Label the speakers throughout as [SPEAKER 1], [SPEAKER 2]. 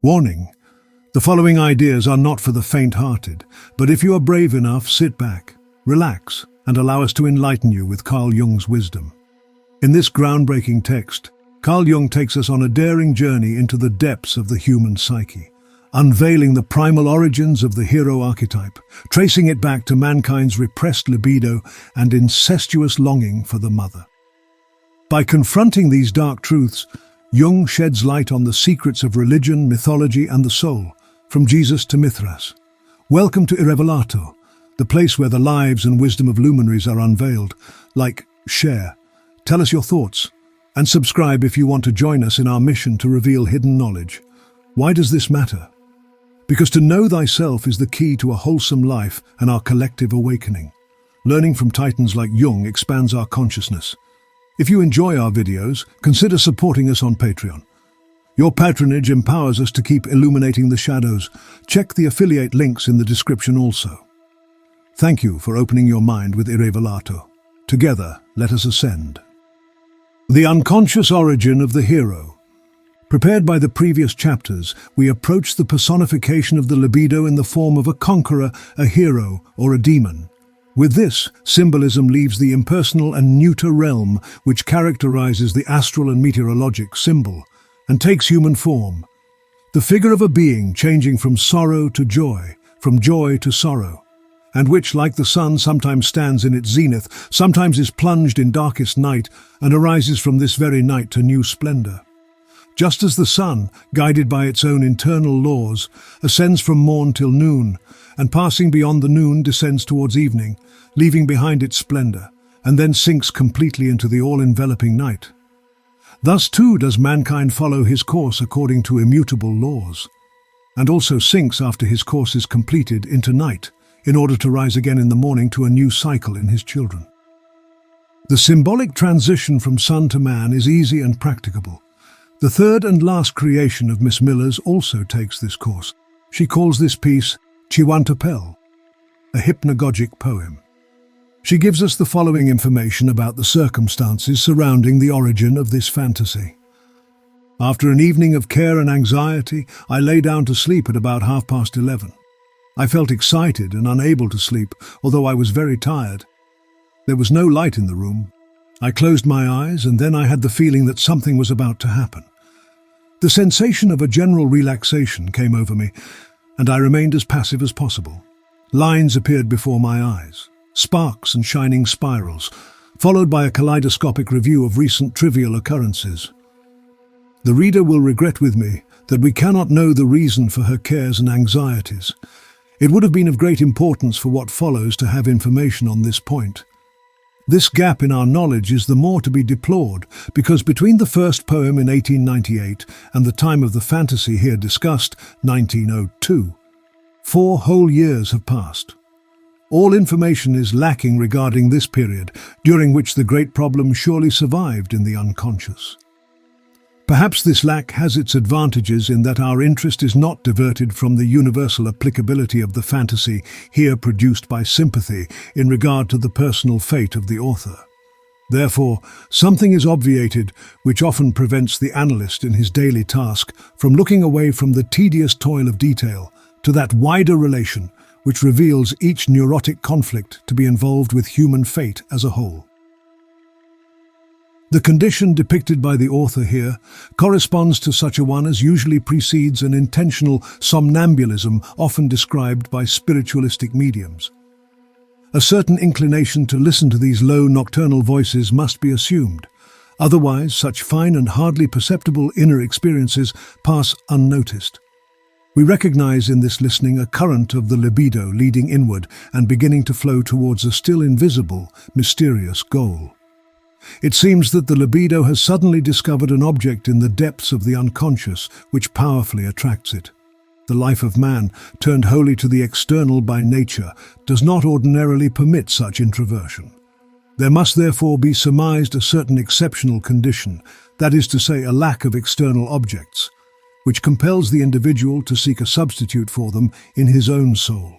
[SPEAKER 1] Warning: the following ideas are not for the faint-hearted, but if you are brave enough, sit back, relax, and allow us to enlighten you with Carl Jung's wisdom. In this groundbreaking text, Carl Jung takes us on a daring journey into the depths of the human psyche, unveiling the primal origins of the hero archetype, tracing it back to mankind's repressed libido and incestuous longing for the mother. By confronting these dark truths, Jung sheds light on the secrets of religion, mythology, and the soul, from Jesus to Mithras. Welcome to Irevelato, the place where the lives and wisdom of luminaries are unveiled. Like, share, tell us your thoughts, and subscribe if you want to join us in our mission to reveal hidden knowledge. Why does this matter? Because to know thyself is the key to a wholesome life and our collective awakening. Learning from titans like Jung expands our consciousness. If you enjoy our videos, consider supporting us on Patreon. Your patronage empowers us to keep illuminating the shadows. Check the affiliate links in the description also. Thank you for opening your mind with Irevelato. Together, let us ascend. The unconscious origin of the hero. Prepared by the previous chapters, we approach the personification of the libido in the form of a conqueror, a hero, or a demon. With this, symbolism leaves the impersonal and neuter realm which characterizes the astral and meteorologic symbol, and takes human form. The figure of a being changing from sorrow to joy, from joy to sorrow, and which, like the sun, sometimes stands in its zenith, sometimes is plunged in darkest night, and arises from this very night to new splendor. Just as the sun, guided by its own internal laws, ascends from morn till noon, and passing beyond the noon descends towards evening, leaving behind its splendor, and then sinks completely into the all-enveloping night. Thus too does mankind follow his course according to immutable laws, and also sinks after his course is completed into night, in order to rise again in the morning to a new cycle in his children. The symbolic transition from sun to man is easy and practicable. The third and last creation of Miss Miller's also takes this course. She calls this piece Chiwantapel, a hypnagogic poem. She gives us the following information about the circumstances surrounding the origin of this fantasy. After an evening of care and anxiety, I lay down to sleep at about 11:30. I felt excited and unable to sleep, although I was very tired. There was no light in the room. I closed my eyes, and then I had the feeling that something was about to happen. The sensation of a general relaxation came over me, and I remained as passive as possible. Lines appeared before my eyes, sparks and shining spirals, followed by a kaleidoscopic review of recent trivial occurrences. The reader will regret with me that we cannot know the reason for her cares and anxieties. It would have been of great importance for what follows to have information on this point. This gap in our knowledge is the more to be deplored because between the first poem in 1898 and the time of the fantasy here discussed, 1902, 4 whole years have passed. All information is lacking regarding this period, during which the great problem surely survived in the unconscious. Perhaps this lack has its advantages in that our interest is not diverted from the universal applicability of the fantasy here produced by sympathy in regard to the personal fate of the author. Therefore, something is obviated which often prevents the analyst in his daily task from looking away from the tedious toil of detail to that wider relation which reveals each neurotic conflict to be involved with human fate as a whole. The condition depicted by the author here corresponds to such a one as usually precedes an intentional somnambulism often described by spiritualistic mediums. A certain inclination to listen to these low nocturnal voices must be assumed. Otherwise, such fine and hardly perceptible inner experiences pass unnoticed. We recognize in this listening a current of the libido leading inward and beginning to flow towards a still invisible, mysterious goal. It seems that the libido has suddenly discovered an object in the depths of the unconscious which powerfully attracts it. The life of man, turned wholly to the external by nature, does not ordinarily permit such introversion. There must therefore be surmised a certain exceptional condition, that is to say, a lack of external objects, which compels the individual to seek a substitute for them in his own soul.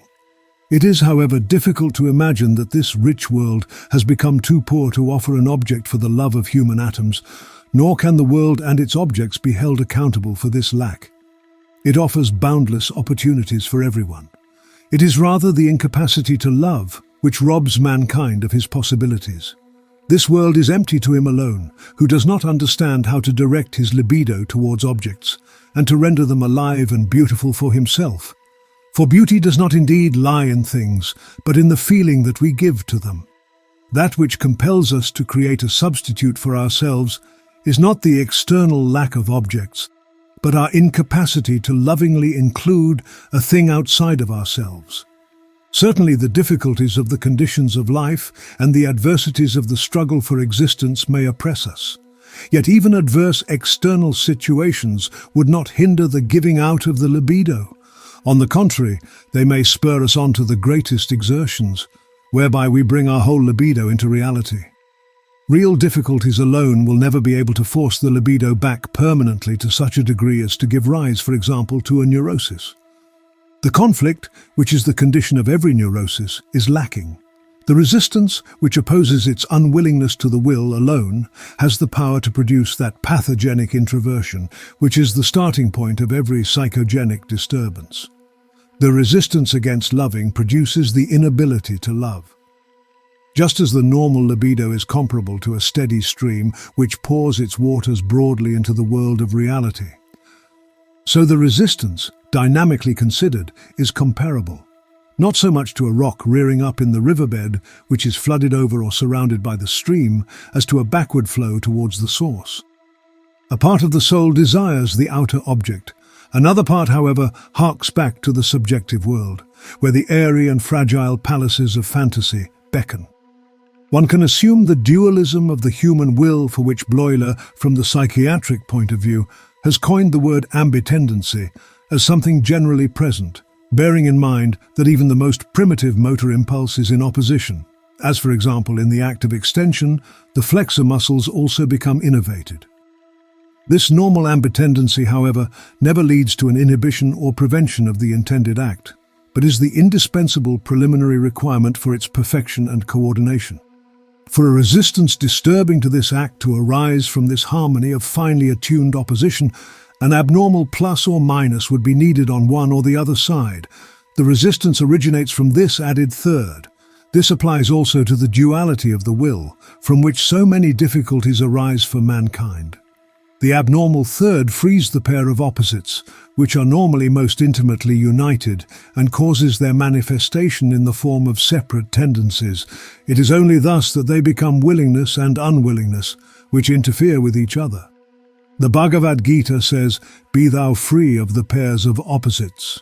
[SPEAKER 1] It is, however, difficult to imagine that this rich world has become too poor to offer an object for the love of human atoms, nor can the world and its objects be held accountable for this lack. It offers boundless opportunities for everyone. It is rather the incapacity to love which robs mankind of his possibilities. This world is empty to him alone, who does not understand how to direct his libido towards objects, and to render them alive and beautiful for himself. For beauty does not indeed lie in things, but in the feeling that we give to them. That which compels us to create a substitute for ourselves is not the external lack of objects, but our incapacity to lovingly include a thing outside of ourselves. Certainly the difficulties of the conditions of life and the adversities of the struggle for existence may oppress us. Yet even adverse external situations would not hinder the giving out of the libido. On the contrary, they may spur us on to the greatest exertions, whereby we bring our whole libido into reality. Real difficulties alone will never be able to force the libido back permanently to such a degree as to give rise, for example, to a neurosis. The conflict, which is the condition of every neurosis, is lacking. The resistance, which opposes its unwillingness to the will alone, has the power to produce that pathogenic introversion, which is the starting point of every psychogenic disturbance. The resistance against loving produces the inability to love. Just as the normal libido is comparable to a steady stream which pours its waters broadly into the world of reality, so the resistance, dynamically considered, is comparable, not so much to a rock rearing up in the riverbed which is flooded over or surrounded by the stream, as to a backward flow towards the source. A part of the soul desires the outer object. Another part, however, harks back to the subjective world, where the airy and fragile palaces of fantasy beckon. One can assume the dualism of the human will for which Bleuler, from the psychiatric point of view, has coined the word ambitendency as something generally present, bearing in mind that even the most primitive motor impulse is in opposition, as for example in the act of extension, the flexor muscles also become innervated. This normal ambitendency, however, never leads to an inhibition or prevention of the intended act, but is the indispensable preliminary requirement for its perfection and coordination. For a resistance disturbing to this act to arise from this harmony of finely attuned opposition, an abnormal plus or minus would be needed on one or the other side. The resistance originates from this added third. This applies also to the duality of the will, from which so many difficulties arise for mankind. The abnormal third frees the pair of opposites, which are normally most intimately united, and causes their manifestation in the form of separate tendencies. It is only thus that they become willingness and unwillingness, which interfere with each other. The Bhagavad Gita says, "Be thou free of the pairs of opposites."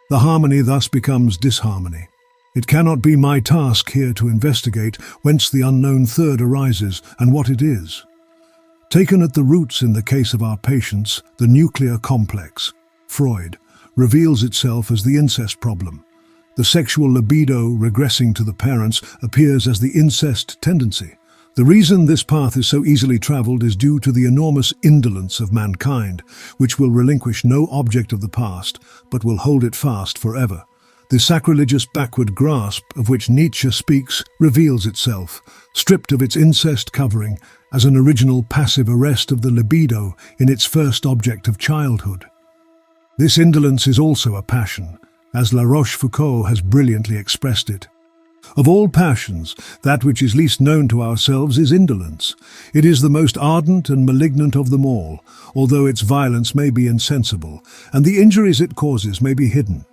[SPEAKER 1] The harmony thus becomes disharmony. It cannot be my task here to investigate whence the unknown third arises and what it is. Taken at the roots in the case of our patients, the nuclear complex, Freud, reveals itself as the incest problem. The sexual libido regressing to the parents appears as the incest tendency. The reason this path is so easily traveled is due to the enormous indolence of mankind, which will relinquish no object of the past, but will hold it fast forever. The sacrilegious backward grasp of which Nietzsche speaks reveals itself, stripped of its incest covering, as an original passive arrest of the libido in its first object of childhood. This indolence is also a passion, as La Rochefoucauld has brilliantly expressed it. Of all passions, that which is least known to ourselves is indolence. It is the most ardent and malignant of them all, although its violence may be insensible, and the injuries it causes may be hidden.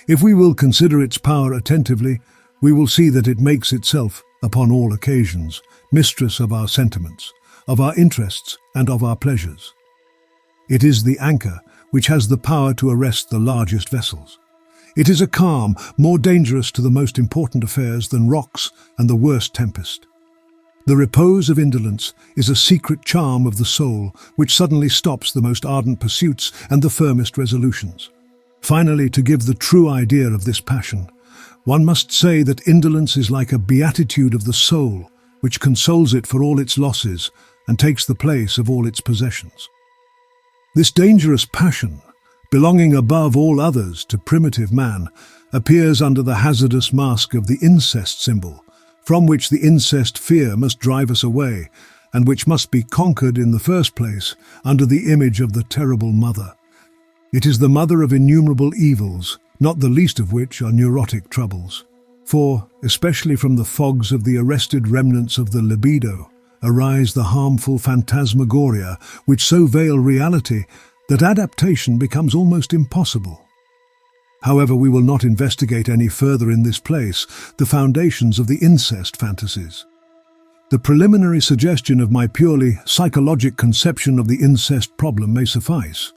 [SPEAKER 1] If we will consider its power attentively, we will see that it makes itself, upon all occasions, mistress of our sentiments, of our interests, and of our pleasures. It is the anchor which has the power to arrest the largest vessels. It is a calm more dangerous to the most important affairs than rocks and the worst tempest. The repose of indolence is a secret charm of the soul which suddenly stops the most ardent pursuits and the firmest resolutions. Finally, to give the true idea of this passion, one must say that indolence is like a beatitude of the soul, which consoles it for all its losses and takes the place of all its possessions. This dangerous passion, belonging above all others to primitive man, appears under the hazardous mask of the incest symbol, from which the incest fear must drive us away, and which must be conquered in the first place under the image of the terrible mother. It is the mother of innumerable evils, not the least of which are neurotic troubles. For, especially from the fogs of the arrested remnants of the libido, arise the harmful phantasmagoria which so veil reality that adaptation becomes almost impossible. However, we will not investigate any further in this place the foundations of the incest fantasies. The preliminary suggestion of my purely psychologic conception of the incest problem may suffice.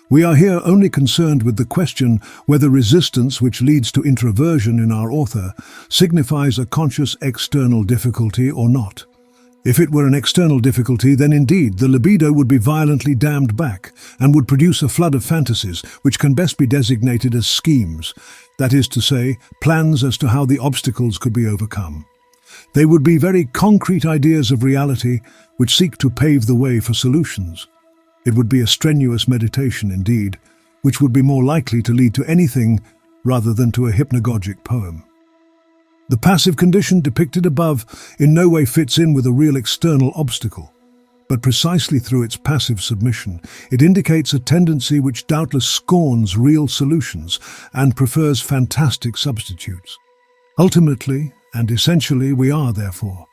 [SPEAKER 1] We are here only concerned with the question whether resistance which leads to introversion in our author signifies a conscious external difficulty or not. If it were an external difficulty, then indeed the libido would be violently dammed back and would produce a flood of fantasies which can best be designated as schemes, that is to say, plans as to how the obstacles could be overcome. They would be very concrete ideas of reality which seek to pave the way for solutions. It would be a strenuous meditation indeed, which would be more likely to lead to anything rather than to a hypnagogic poem. The passive condition depicted above in no way fits in with a real external obstacle, but precisely through its passive submission, it indicates a tendency which doubtless scorns real solutions and prefers fantastic substitutes. Ultimately and essentially we are, therefore,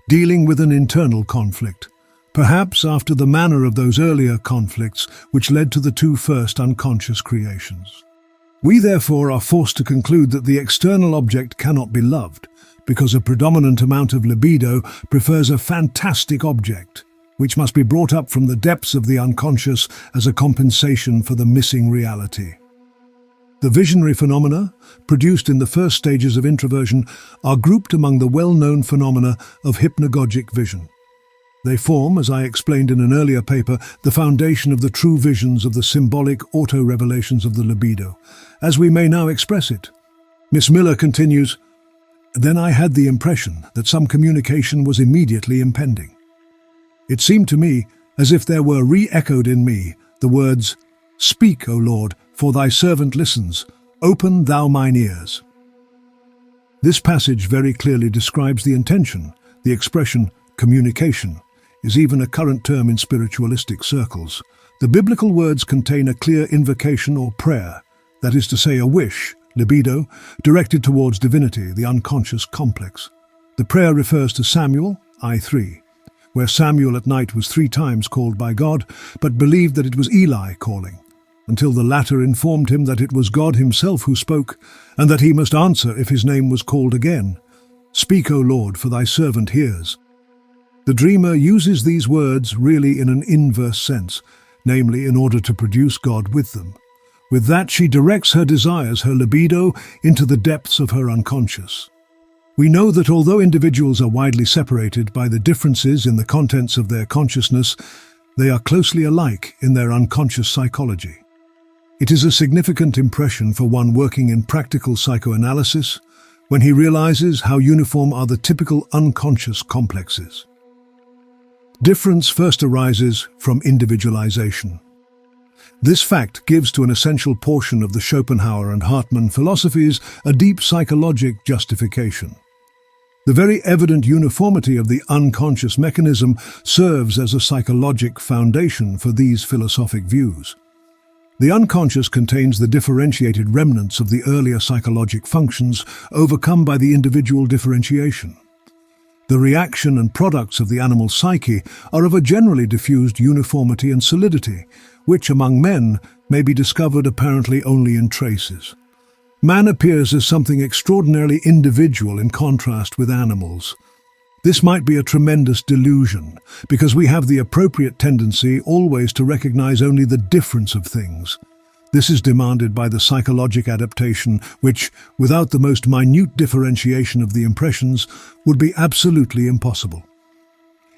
[SPEAKER 1] dealing with an internal conflict, perhaps after the manner of those earlier conflicts which led to the two first unconscious creations. We therefore are forced to conclude that the external object cannot be loved, because a predominant amount of libido prefers a fantastic object, which must be brought up from the depths of the unconscious as a compensation for the missing reality. The visionary phenomena, produced in the first stages of introversion, are grouped among the well-known phenomena of hypnagogic vision. They form, as I explained in an earlier paper, the foundation of the true visions of the symbolic auto-revelations of the libido, as we may now express it. Miss Miller continues, "Then I had the impression that some communication was immediately impending. It seemed to me as if there were re-echoed in me the words, 'Speak, O Lord, for thy servant listens, open thou mine ears.'" This passage very clearly describes the intention. The expression, communication, is even a current term in spiritualistic circles. The biblical words contain a clear invocation or prayer, that is to say a wish, libido, directed towards divinity, the unconscious complex. The prayer refers to Samuel, I3, where Samuel at night was 3 times called by God, but believed that it was Eli calling, until the latter informed him that it was God himself who spoke, and that he must answer if his name was called again. "Speak, O Lord, for thy servant hears." The dreamer uses these words really in an inverse sense, namely in order to produce God with them. With that, she directs her desires, her libido, into the depths of her unconscious. We know that although individuals are widely separated by the differences in the contents of their consciousness, they are closely alike in their unconscious psychology. It is a significant impression for one working in practical psychoanalysis when he realizes how uniform are the typical unconscious complexes. Difference first arises from individualization. This fact gives to an essential portion of the Schopenhauer and Hartmann philosophies a deep psychologic justification. The very evident uniformity of the unconscious mechanism serves as a psychologic foundation for these philosophic views. The unconscious contains the differentiated remnants of the earlier psychologic functions overcome by the individual differentiation. The reaction and products of the animal psyche are of a generally diffused uniformity and solidity, which among men may be discovered apparently only in traces. Man appears as something extraordinarily individual in contrast with animals. This might be a tremendous delusion, because we have the appropriate tendency always to recognize only the difference of things. This is demanded by the psychologic adaptation which, without the most minute differentiation of the impressions, would be absolutely impossible.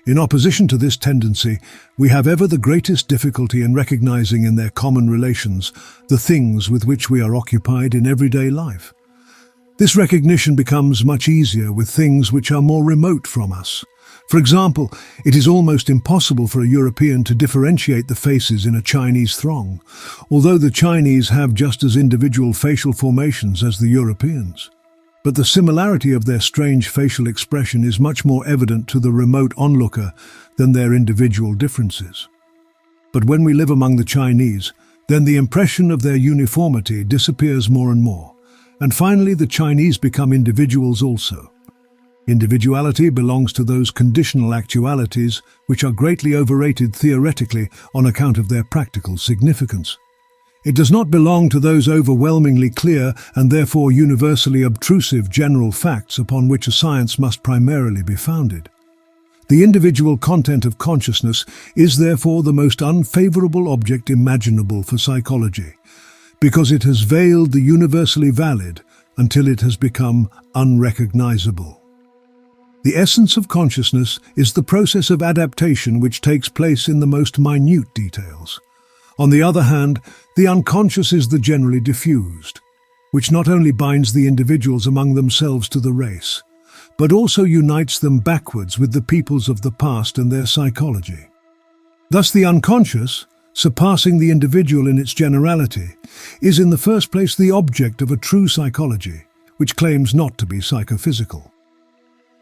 [SPEAKER 1] In opposition to this tendency, we have ever the greatest difficulty in recognizing in their common relations the things with which we are occupied in everyday life. This recognition becomes much easier with things which are more remote from us. For example, it is almost impossible for a European to differentiate the faces in a Chinese throng, although the Chinese have just as individual facial formations as the Europeans. But the similarity of their strange facial expression is much more evident to the remote onlooker than their individual differences. But when we live among the Chinese, Then the impression of their uniformity disappears more and more. And finally, the Chinese become individuals also. Individuality belongs to those conditional actualities which are greatly overrated theoretically on account of their practical significance. It does not belong to those overwhelmingly clear and therefore universally obtrusive general facts upon which a science must primarily be founded. The individual content of consciousness is therefore the most unfavorable object imaginable for psychology, because it has veiled the universally valid until it has become unrecognizable. The essence of consciousness is the process of adaptation which takes place in the most minute details. On the other hand, the unconscious is the generally diffused, which not only binds the individuals among themselves to the race, but also unites them backwards with the peoples of the past and their psychology. Thus the unconscious, surpassing the individual in its generality, is in the first place the object of a true psychology, which claims not to be psychophysical.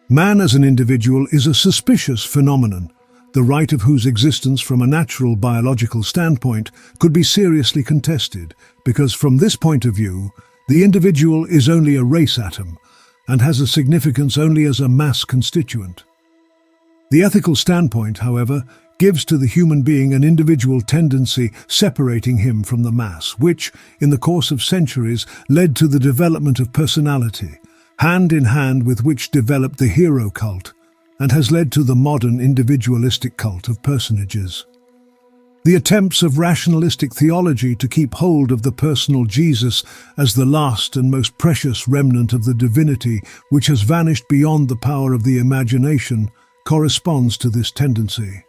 [SPEAKER 1] Man as an individual is a suspicious phenomenon, the right of whose existence from a natural biological standpoint could be seriously contested, because from this point of view, the individual is only a race atom and has a significance only as a mass constituent. The ethical standpoint, however, gives to the human being an individual tendency separating him from the mass, which, in the course of centuries, led to the development of personality, hand in hand with which developed the hero cult, and has led to the modern individualistic cult of personages. The attempts of rationalistic theology to keep hold of the personal Jesus as the last and most precious remnant of the divinity which has vanished beyond the power of the imagination corresponds to this tendency.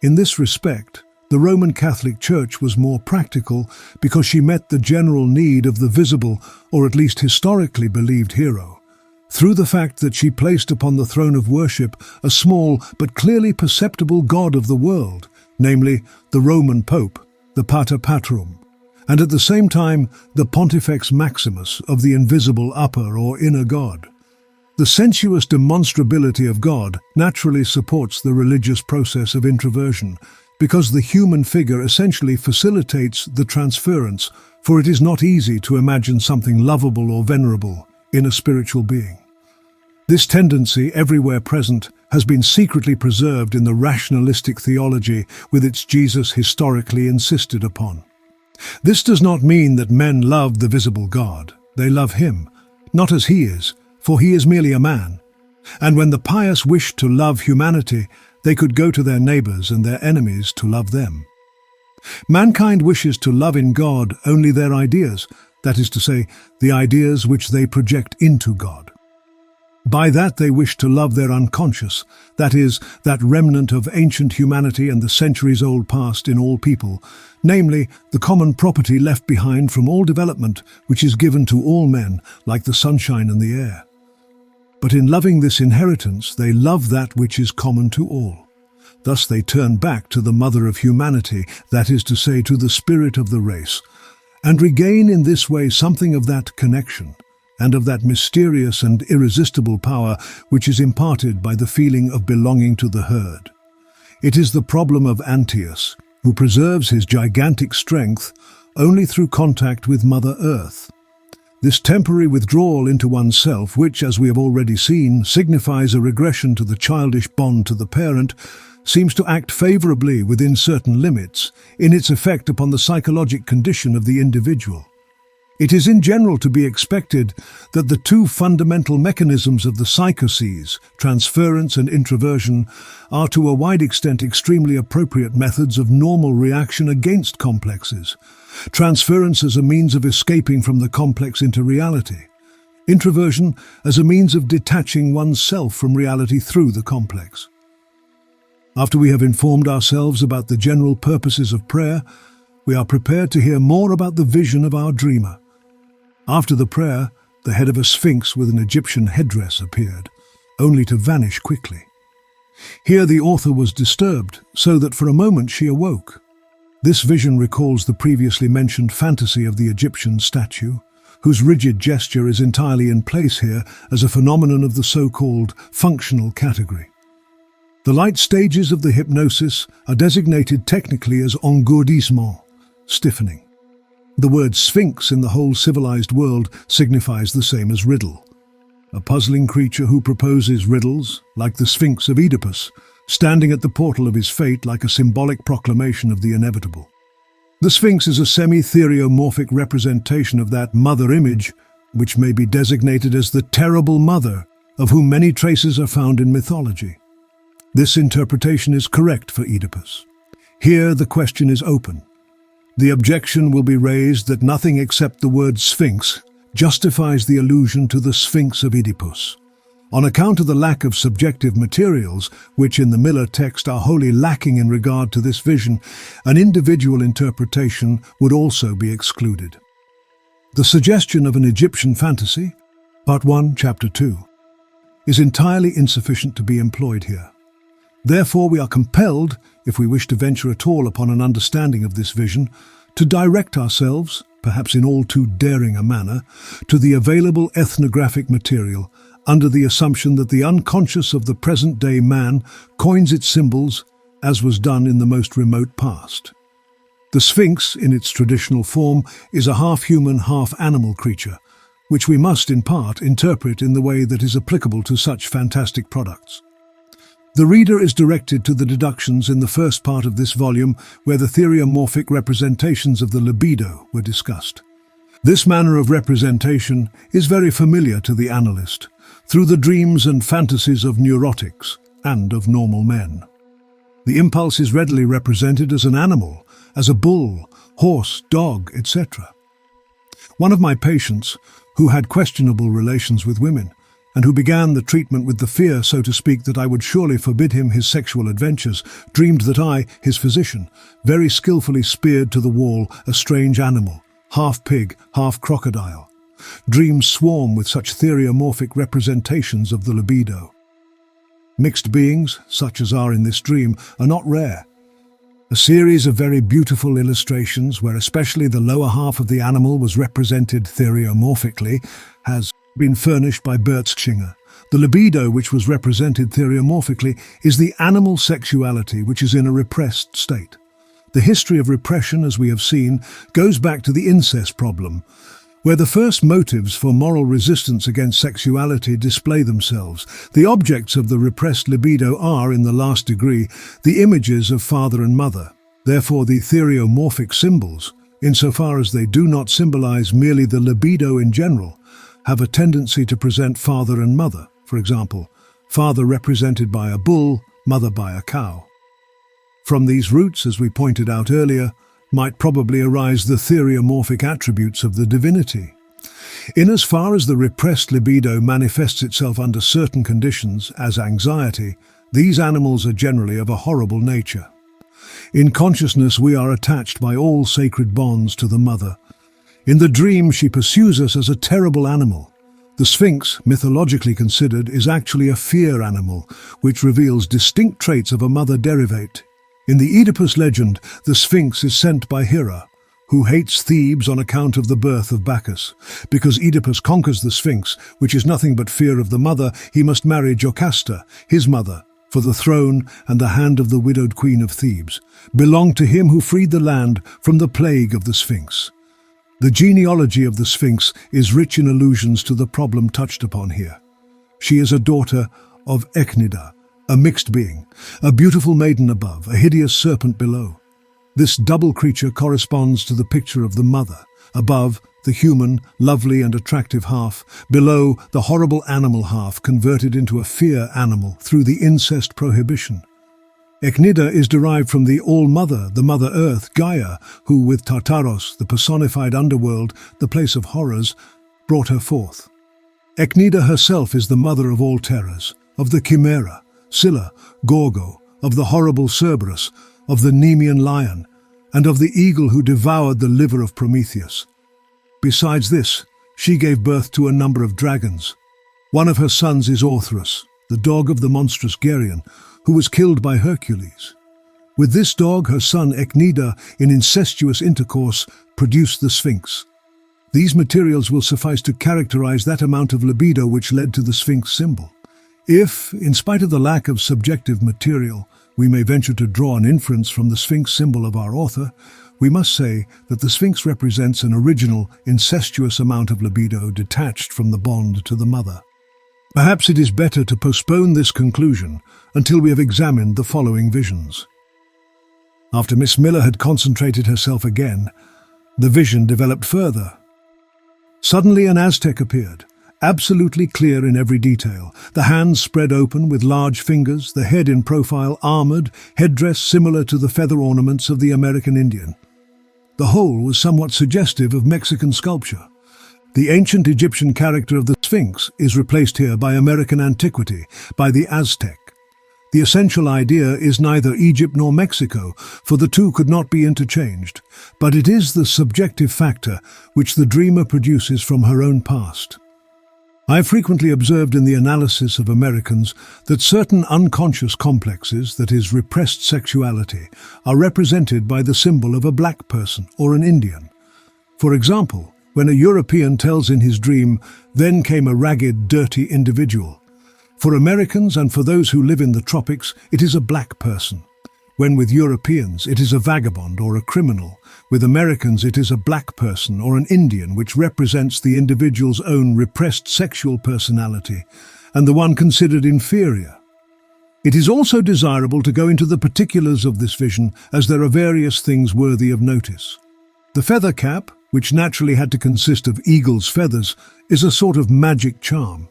[SPEAKER 1] In this respect, the Roman Catholic Church was more practical because she met the general need of the visible, or at least historically believed hero, through the fact that she placed upon the throne of worship a small but clearly perceptible god of the world, namely the Roman Pope, the Pater Patrum, and at the same time the Pontifex Maximus of the invisible upper or inner god. The sensuous demonstrability of God naturally supports the religious process of introversion, because the human figure essentially facilitates the transference, for it is not easy to imagine something lovable or venerable in a spiritual being. This tendency, everywhere present, has been secretly preserved in the rationalistic theology with its Jesus historically insisted upon. This does not mean that men love the visible God. They love him, not as he is, for he is merely a man. And when the pious wished to love humanity, they could go to their neighbors and their enemies to love them. Mankind wishes to love in God only their ideas, that is to say, the ideas which they project into God. By that they wish to love their unconscious, that is, that remnant of ancient humanity and the centuries-old past in all people, namely, the common property left behind from all development which is given to all men, like the sunshine and the air. But in loving this inheritance, they love that which is common to all. Thus they turn back to the mother of humanity, that is to say, to the spirit of the race, and regain in this way something of that connection, and of that mysterious and irresistible power which is imparted by the feeling of belonging to the herd. It is the problem of Antaeus, who preserves his gigantic strength only through contact with Mother Earth. This temporary withdrawal into oneself, which, as we have already seen, signifies a regression to the childish bond to the parent, seems to act favorably within certain limits in its effect upon the psychologic condition of the individual. It is in general to be expected that the two fundamental mechanisms of the psychoses, transference and introversion, are to a wide extent extremely appropriate methods of normal reaction against complexes. Transference as a means of escaping from the complex into reality. Introversion as a means of detaching oneself from reality through the complex. After we have informed ourselves about the general purposes of prayer, we are prepared to hear more about the vision of our dreamer. After the prayer, the head of a sphinx with an Egyptian headdress appeared, only to vanish quickly. Here the author was disturbed, so that for a moment she awoke. This vision recalls the previously mentioned fantasy of the Egyptian statue, whose rigid gesture is entirely in place here as a phenomenon of the so-called functional category. The light stages of the hypnosis are designated technically as engourdissement, stiffening. The word sphinx in the whole civilized world signifies the same as riddle. A puzzling creature who proposes riddles, like the Sphinx of Oedipus, standing at the portal of his fate like a symbolic proclamation of the inevitable. The Sphinx is a semi-theriomorphic representation of that mother image, which may be designated as the terrible mother, of whom many traces are found in mythology. This interpretation is correct for Oedipus. Here the question is open. The objection will be raised that nothing except the word Sphinx justifies the allusion to the Sphinx of Oedipus. On account of the lack of subjective materials, which in the Miller text are wholly lacking in regard to this vision, an individual interpretation would also be excluded. The suggestion of an Egyptian fantasy, Part 1, Chapter 2, is entirely insufficient to be employed here. Therefore, we are compelled, if we wish to venture at all upon an understanding of this vision, to direct ourselves, perhaps in all too daring a manner, to the available ethnographic material, under the assumption that the unconscious of the present-day man coins its symbols, as was done in the most remote past. The Sphinx, in its traditional form, is a half-human, half-animal creature, which we must, in part, interpret in the way that is applicable to such fantastic products. The reader is directed to the deductions in the first part of this volume, where the theriomorphic representations of the libido were discussed. This manner of representation is very familiar to the analyst, through the dreams and fantasies of neurotics and of normal men. The impulse is readily represented as an animal, as a bull, horse, dog, etc. One of my patients, who had questionable relations with women, and who began the treatment with the fear, so to speak, that I would surely forbid him his sexual adventures, dreamed that I, his physician, very skillfully speared to the wall a strange animal, half pig, half crocodile. Dreams swarm with such theriomorphic representations of the libido. Mixed beings, such as are in this dream, are not rare. A series of very beautiful illustrations, where especially the lower half of the animal was represented theriomorphically, has been furnished by Bertschinger. The libido, which was represented theriomorphically, is the animal sexuality which is in a repressed state. The history of repression, as we have seen, goes back to the incest problem, where the first motives for moral resistance against sexuality display themselves. The objects of the repressed libido are, in the last degree, the images of father and mother. Therefore, the theriomorphic symbols, insofar as they do not symbolize merely the libido in general, have a tendency to present father and mother. For example, father represented by a bull, mother by a cow. From these roots, as we pointed out earlier, might probably arise the theriomorphic attributes of the divinity. In as far as the repressed libido manifests itself under certain conditions, as anxiety, these animals are generally of a horrible nature. In consciousness we are attached by all sacred bonds to the mother. In the dream she pursues us as a terrible animal. The Sphinx, mythologically considered, is actually a fear animal, which reveals distinct traits of a mother derivate. In the Oedipus legend, the Sphinx is sent by Hera, who hates Thebes on account of the birth of Bacchus. Because Oedipus conquers the Sphinx, which is nothing but fear of the mother, he must marry Jocasta, his mother, for the throne and the hand of the widowed queen of Thebes belonged to him who freed the land from the plague of the Sphinx. The genealogy of the Sphinx is rich in allusions to the problem touched upon here. She is a daughter of Echnida, a mixed being, a beautiful maiden above, a hideous serpent below. This double creature corresponds to the picture of the mother. Above, the human, lovely and attractive half. Below, the horrible animal half, converted into a fear animal through the incest prohibition. Echnida is derived from the All-Mother, the Mother Earth, Gaia, who with Tartaros, the personified underworld, the place of horrors, brought her forth. Echnida herself is the mother of all terrors, of the Chimera, Scylla, Gorgo, of the horrible Cerberus, of the Nemean lion, and of the eagle who devoured the liver of Prometheus. Besides this, she gave birth to a number of dragons. One of her sons is Orthrus, the dog of the monstrous Geryon, who was killed by Hercules. With this dog, her son Echnida, in incestuous intercourse, produced the Sphinx. These materials will suffice to characterize that amount of libido which led to the Sphinx symbol. If, in spite of the lack of subjective material, we may venture to draw an inference from the Sphinx symbol of our author, We must say that the Sphinx represents an original, incestuous amount of libido detached from the bond to the mother. Perhaps it is better to postpone this conclusion until we have examined the following visions. After Miss Miller had concentrated herself again, the vision developed further. Suddenly an Aztec appeared, absolutely clear in every detail, the hands spread open with large fingers, the head in profile, armored, headdress similar to the feather ornaments of the American Indian. The whole was somewhat suggestive of Mexican sculpture. The ancient Egyptian character of the Sphinx is replaced here by American antiquity, by the Aztec. The essential idea is neither Egypt nor Mexico, for the two could not be interchanged, but it is the subjective factor which the dreamer produces from her own past. I have frequently observed in the analysis of Americans that certain unconscious complexes, that is, repressed sexuality, are represented by the symbol of a black person or an Indian. For example, when a European tells in his dream, "Then came a ragged, dirty individual." For Americans and for those who live in the tropics, it is a black person. When with Europeans, it is a vagabond or a criminal. With Americans, it is a black person or an Indian, which represents the individual's own repressed sexual personality and the one considered inferior. It is also desirable to go into the particulars of this vision, as there are various things worthy of notice. The feather cap, which naturally had to consist of eagle's feathers, is a sort of magic charm.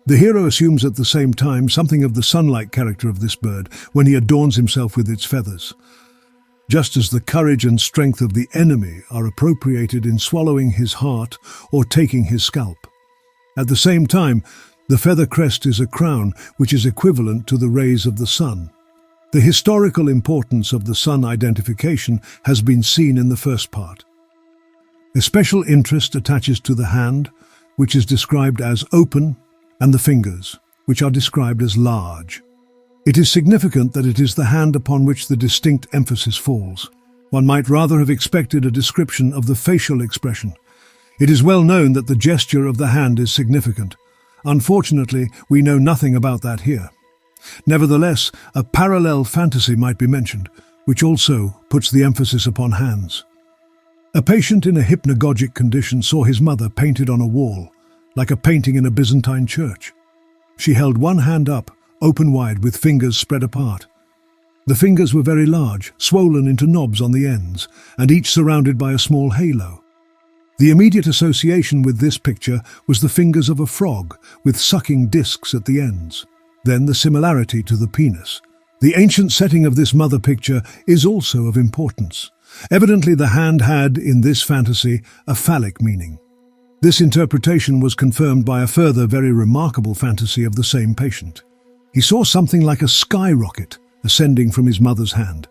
[SPEAKER 1] The hero assumes at the same time something of the sun-like character of this bird when he adorns himself with its feathers. Just as the courage and strength of the enemy are appropriated in swallowing his heart or taking his scalp. At the same time, the feather crest is a crown which is equivalent to the rays of the sun. The historical importance of the sun identification has been seen in the first part. A special interest attaches to the hand, which is described as open, and the fingers, which are described as large. It is significant that it is the hand upon which the distinct emphasis falls. One might rather have expected a description of the facial expression. It is well known that the gesture of the hand is significant. Unfortunately, we know nothing about that here. Nevertheless, a parallel fantasy might be mentioned, which also puts the emphasis upon hands. A patient in a hypnagogic condition saw his mother painted on a wall, like a painting in a Byzantine church. She held one hand up, open wide, with fingers spread apart. The fingers were very large, swollen into knobs on the ends, and each surrounded by a small halo. The immediate association with this picture was the fingers of a frog, with sucking discs at the ends. Then the similarity to the penis. The ancient setting of this mother picture is also of importance. Evidently the hand had, in this fantasy, a phallic meaning. This interpretation was confirmed by a further very remarkable fantasy of the same patient. He saw something like a skyrocket ascending from his mother's hand,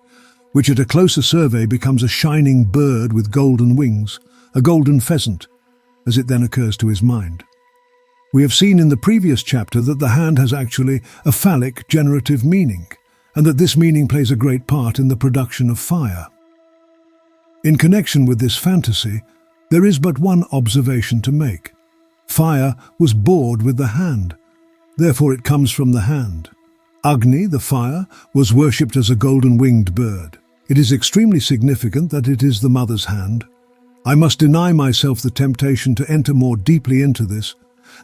[SPEAKER 1] which at a closer survey becomes a shining bird with golden wings, a golden pheasant, as it then occurs to his mind. We have seen in the previous chapter that the hand has actually a phallic generative meaning, and that this meaning plays a great part in the production of fire. In connection with this fantasy, there is but one observation to make. Fire was bored with the hand, therefore it comes from the hand. Agni, the fire, was worshipped as a golden-winged bird. It is extremely significant that it is the mother's hand. I must deny myself the temptation to enter more deeply into this.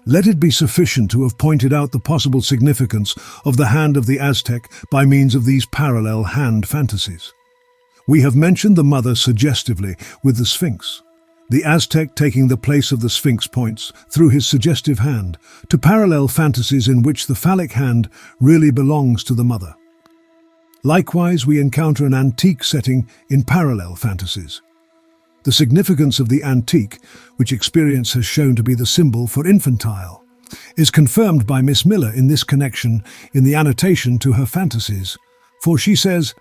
[SPEAKER 1] Let it be sufficient to have pointed out the possible significance of the hand of the Aztec by means of these parallel hand fantasies. We have mentioned the mother suggestively with the Sphinx. The Aztec taking the place of the Sphinx points, through his suggestive hand, to parallel fantasies in which the phallic hand really belongs to the mother. Likewise, we encounter an antique setting in parallel fantasies. The significance of the antique, which experience has shown to be the symbol for infantile, is confirmed by Miss Miller in this connection in the annotation to her fantasies, for she says,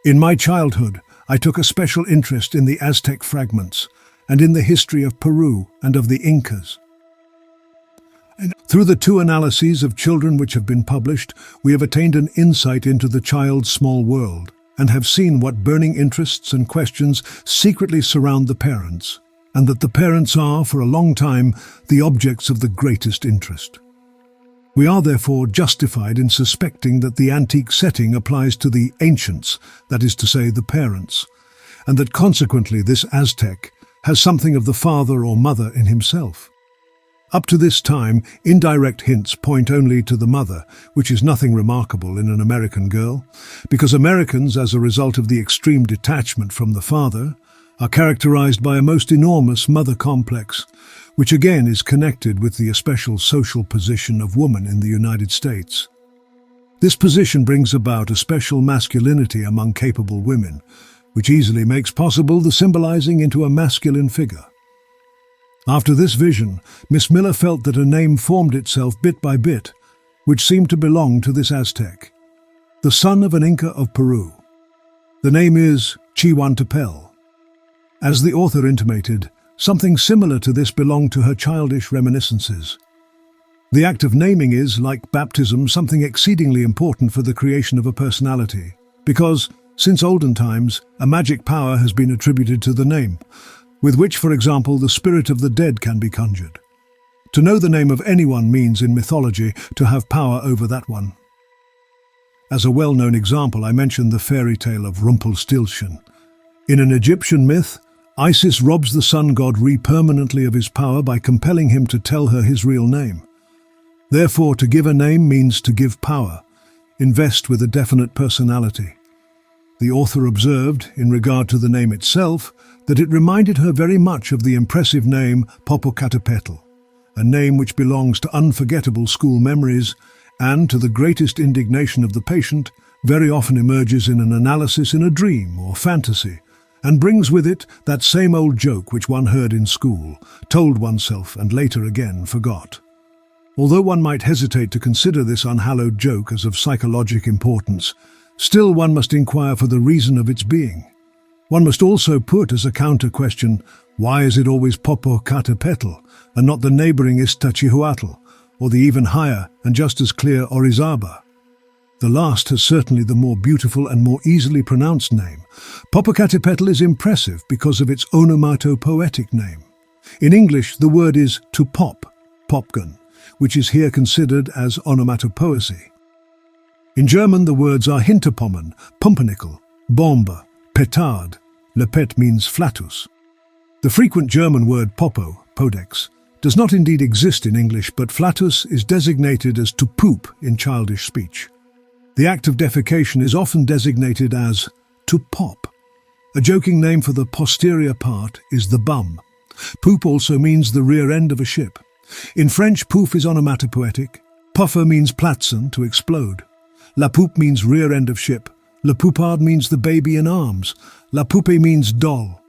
[SPEAKER 1] "In my childhood, I took a special interest in the Aztec fragments and in the history of Peru and of the Incas. Through the 2 analyses of children which have been published, we have attained an insight into the child's small world and have seen what burning interests and questions secretly surround the parents, and that the parents are, for a long time, the objects of the greatest interest. We are therefore justified in suspecting that the antique setting applies to the ancients, that is to say, the parents, and that consequently this Aztec has something of the father or mother in himself. Up to this time, indirect hints point only to the mother, which is nothing remarkable in an American girl, because Americans, as a result of the extreme detachment from the father, are characterized by a most enormous mother complex, which again is connected with the especial social position of woman in the United States. This position brings about a special masculinity among capable women, which easily makes possible the symbolizing into a masculine figure. After this vision, Miss Miller felt that a name formed itself bit by bit, which seemed to belong to this Aztec, the son of an Inca of Peru. The name is Chihuantepel. As the author intimated, something similar to this belonged to her childish reminiscences. The act of naming is, like baptism, something exceedingly important for the creation of a personality, because, since olden times, a magic power has been attributed to the name, with which, for example, the spirit of the dead can be conjured. To know the name of anyone means, in mythology, to have power over that one. As a well-known example, I mentioned the fairy tale of Rumpelstiltskin. In an Egyptian myth, Isis robs the sun god Re permanently of his power by compelling him to tell her his real name. Therefore, to give a name means to give power, invest with a definite personality. The author observed, in regard to the name itself, that it reminded her very much of the impressive name Popocatépetl, a name which belongs to unforgettable school memories and, to the greatest indignation of the patient, very often emerges in an analysis in a dream or fantasy, and brings with it that same old joke which one heard in school, told oneself and later again forgot. Although one might hesitate to consider this unhallowed joke as of psychologic importance, still one must inquire for the reason of its being. One must also put as a counter-question, why is it always Popocatépetl and not the neighboring Iztaccíhuatl, or the even higher and just as clear Orizaba? The last has certainly the more beautiful and more easily pronounced name. Popocatépetl is impressive because of its onomatopoetic name. In English, the word is to pop, popgun, which is here considered as onomatopoecy. In German, the words are Hinterpommern, Pumpernickel, Bombe, Petard. Lepet means flatus. The frequent German word popo, podex, does not indeed exist in English, but flatus is designated as to poop in childish speech. The act of defecation is often designated as to pop. A joking name for the posterior part is the bum. Poop also means the rear end of a ship. In French, pouf is onomatopoetic. Puffer means platzen, to explode. La poupe means rear end of ship. Le poupard means the baby in arms. La poupée means doll.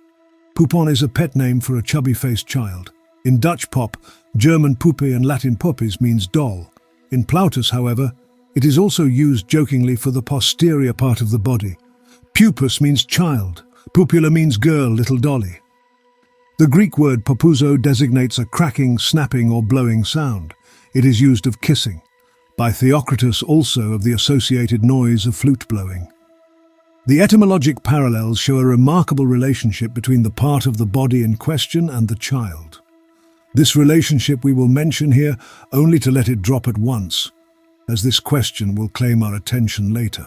[SPEAKER 1] Poupon is a pet name for a chubby-faced child. In Dutch pop, German poupée and Latin popis means doll. In Plautus, however, it is also used jokingly for the posterior part of the body. Pupus means child. Pupula means girl, little dolly. The Greek word popouzo designates a cracking, snapping or blowing sound. It is used of kissing. By Theocritus also of the associated noise of flute blowing. The etymologic parallels show a remarkable relationship between the part of the body in question and the child. This relationship we will mention here only to let it drop at once, as this question will claim our attention later.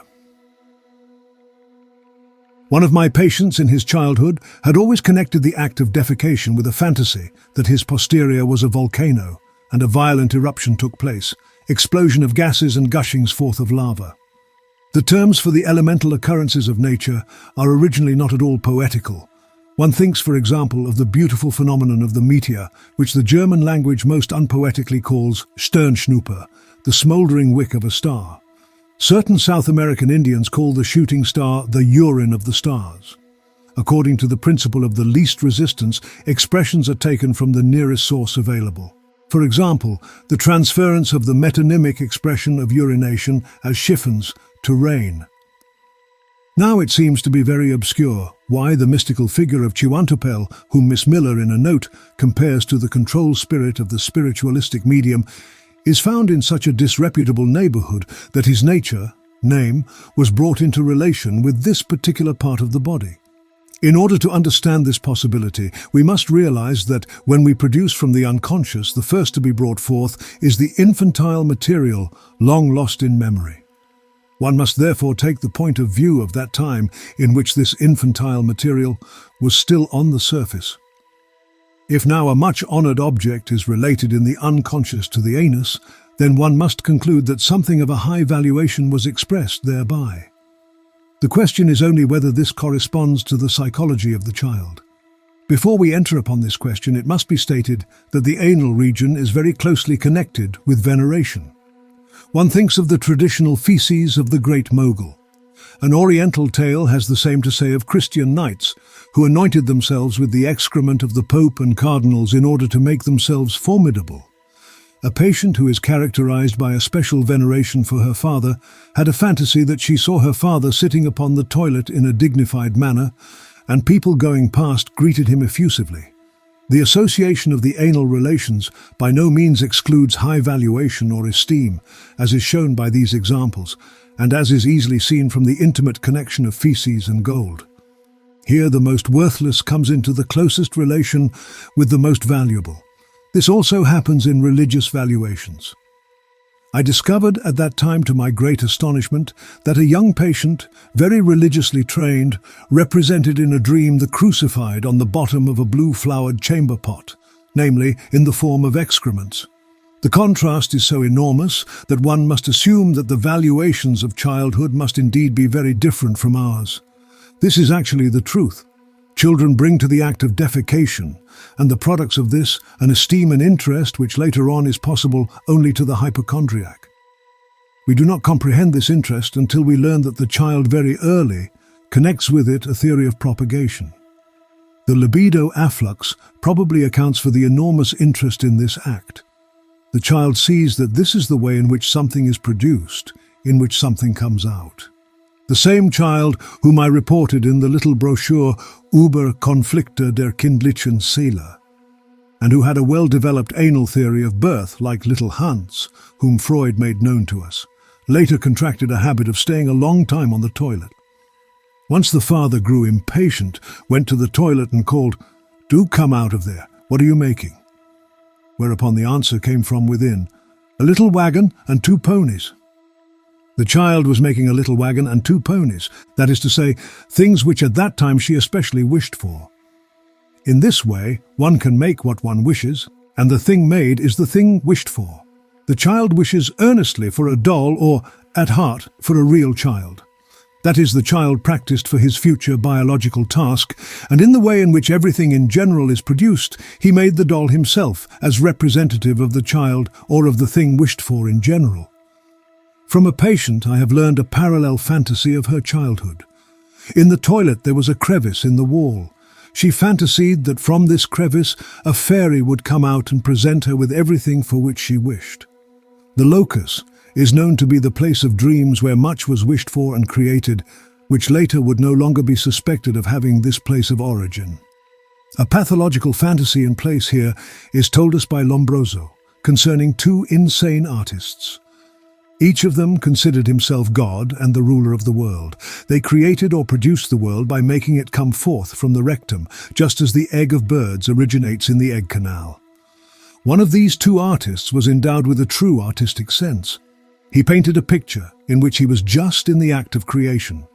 [SPEAKER 1] One of my patients in his childhood had always connected the act of defecation with a fantasy that his posterior was a volcano and a violent eruption took place, explosion of gases and gushings forth of lava. The terms for the elemental occurrences of nature are originally not at all poetical. One thinks, for example, of the beautiful phenomenon of the meteor, which the German language most unpoetically calls Sternschnuppe, the smouldering wick of a star. Certain South American Indians call the shooting star the urine of the stars. According to the principle of the least resistance, expressions are taken from the nearest source available. For example, the transference of the metonymic expression of urination as chiffons to rain. Now it seems to be very obscure why the mystical figure of Chihuantepel, whom Miss Miller in a note compares to the control spirit of the spiritualistic medium, is found in such a disreputable neighborhood that his name, was brought into relation with this particular part of the body. In order to understand this possibility, we must realize that when we produce from the unconscious, the first to be brought forth is the infantile material long lost in memory. One must therefore take the point of view of that time in which this infantile material was still on the surface. If now a much-honored object is related in the unconscious to the anus, then one must conclude that something of a high valuation was expressed thereby. The question is only whether this corresponds to the psychology of the child. Before we enter upon this question, it must be stated that the anal region is very closely connected with veneration. One thinks of the traditional feces of the Great Mogul. An Oriental tale has the same to say of Christian knights, who anointed themselves with the excrement of the Pope and cardinals in order to make themselves formidable. A patient who is characterized by a special veneration for her father had a fantasy that she saw her father sitting upon the toilet in a dignified manner, and people going past greeted him effusively. The association of the anal relations by no means excludes high valuation or esteem, as is shown by these examples, and as is easily seen from the intimate connection of feces and gold. Here the most worthless comes into the closest relation with the most valuable. This also happens in religious valuations. I discovered at that time, to my great astonishment, that a young patient, very religiously trained, represented in a dream the crucified on the bottom of a blue-flowered chamber pot, namely, in the form of excrements. The contrast is so enormous that one must assume that the valuations of childhood must indeed be very different from ours. This is actually the truth. Children bring to the act of defecation, and the products of this, an esteem and interest which later on is possible only to the hypochondriac. We do not comprehend this interest until we learn that the child very early connects with it a theory of propagation. The libido afflux probably accounts for the enormous interest in this act. The child sees that this is the way in which something is produced, in which something comes out. The same child whom I reported in the little brochure Über Konflikte der kindlichen Seele, and who had a well-developed anal theory of birth like little Hans, whom Freud made known to us, later contracted a habit of staying a long time on the toilet. Once the father grew impatient, went to the toilet and called, "Do come out of there, what are you making?" Whereupon the answer came from within, "A little wagon and 2 ponies." The child was making a little wagon and 2 ponies, that is to say, things which at that time she especially wished for. In this way, one can make what one wishes, and the thing made is the thing wished for. The child wishes earnestly for a doll or, at heart, for a real child. That is, the child practiced for his future biological task, and in the way in which everything in general is produced, he made the doll himself as representative of the child or of the thing wished for in general. From a patient, I have learned a parallel fantasy of her childhood. In the toilet there was a crevice in the wall. She fantasied that from this crevice a fairy would come out and present her with everything for which she wished. The locus is known to be the place of dreams where much was wished for and created, which later would no longer be suspected of having this place of origin. A pathological fantasy in place here is told us by Lombroso concerning 2 insane artists. Each of them considered himself God and the ruler of the world. They created or produced the world by making it come forth from the rectum, just as the egg of birds originates in the egg canal. One of these 2 artists was endowed with a true artistic sense. He painted a picture in which he was just in the act of creation.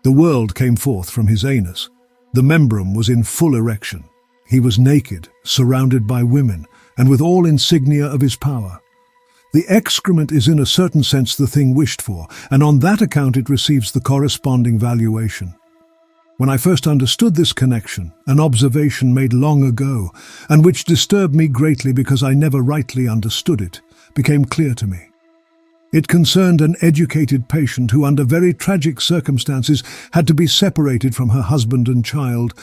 [SPEAKER 1] The world came forth from his anus. The membrum was in full erection. He was naked, surrounded by women, and with all insignia of his power. The excrement is in a certain sense the thing wished for, and on that account it receives the corresponding valuation. When I first understood this connection, an observation made long ago, and which disturbed me greatly because I never rightly understood it, became clear to me. It concerned an educated patient who, under very tragic circumstances, had to be separated from her husband and child,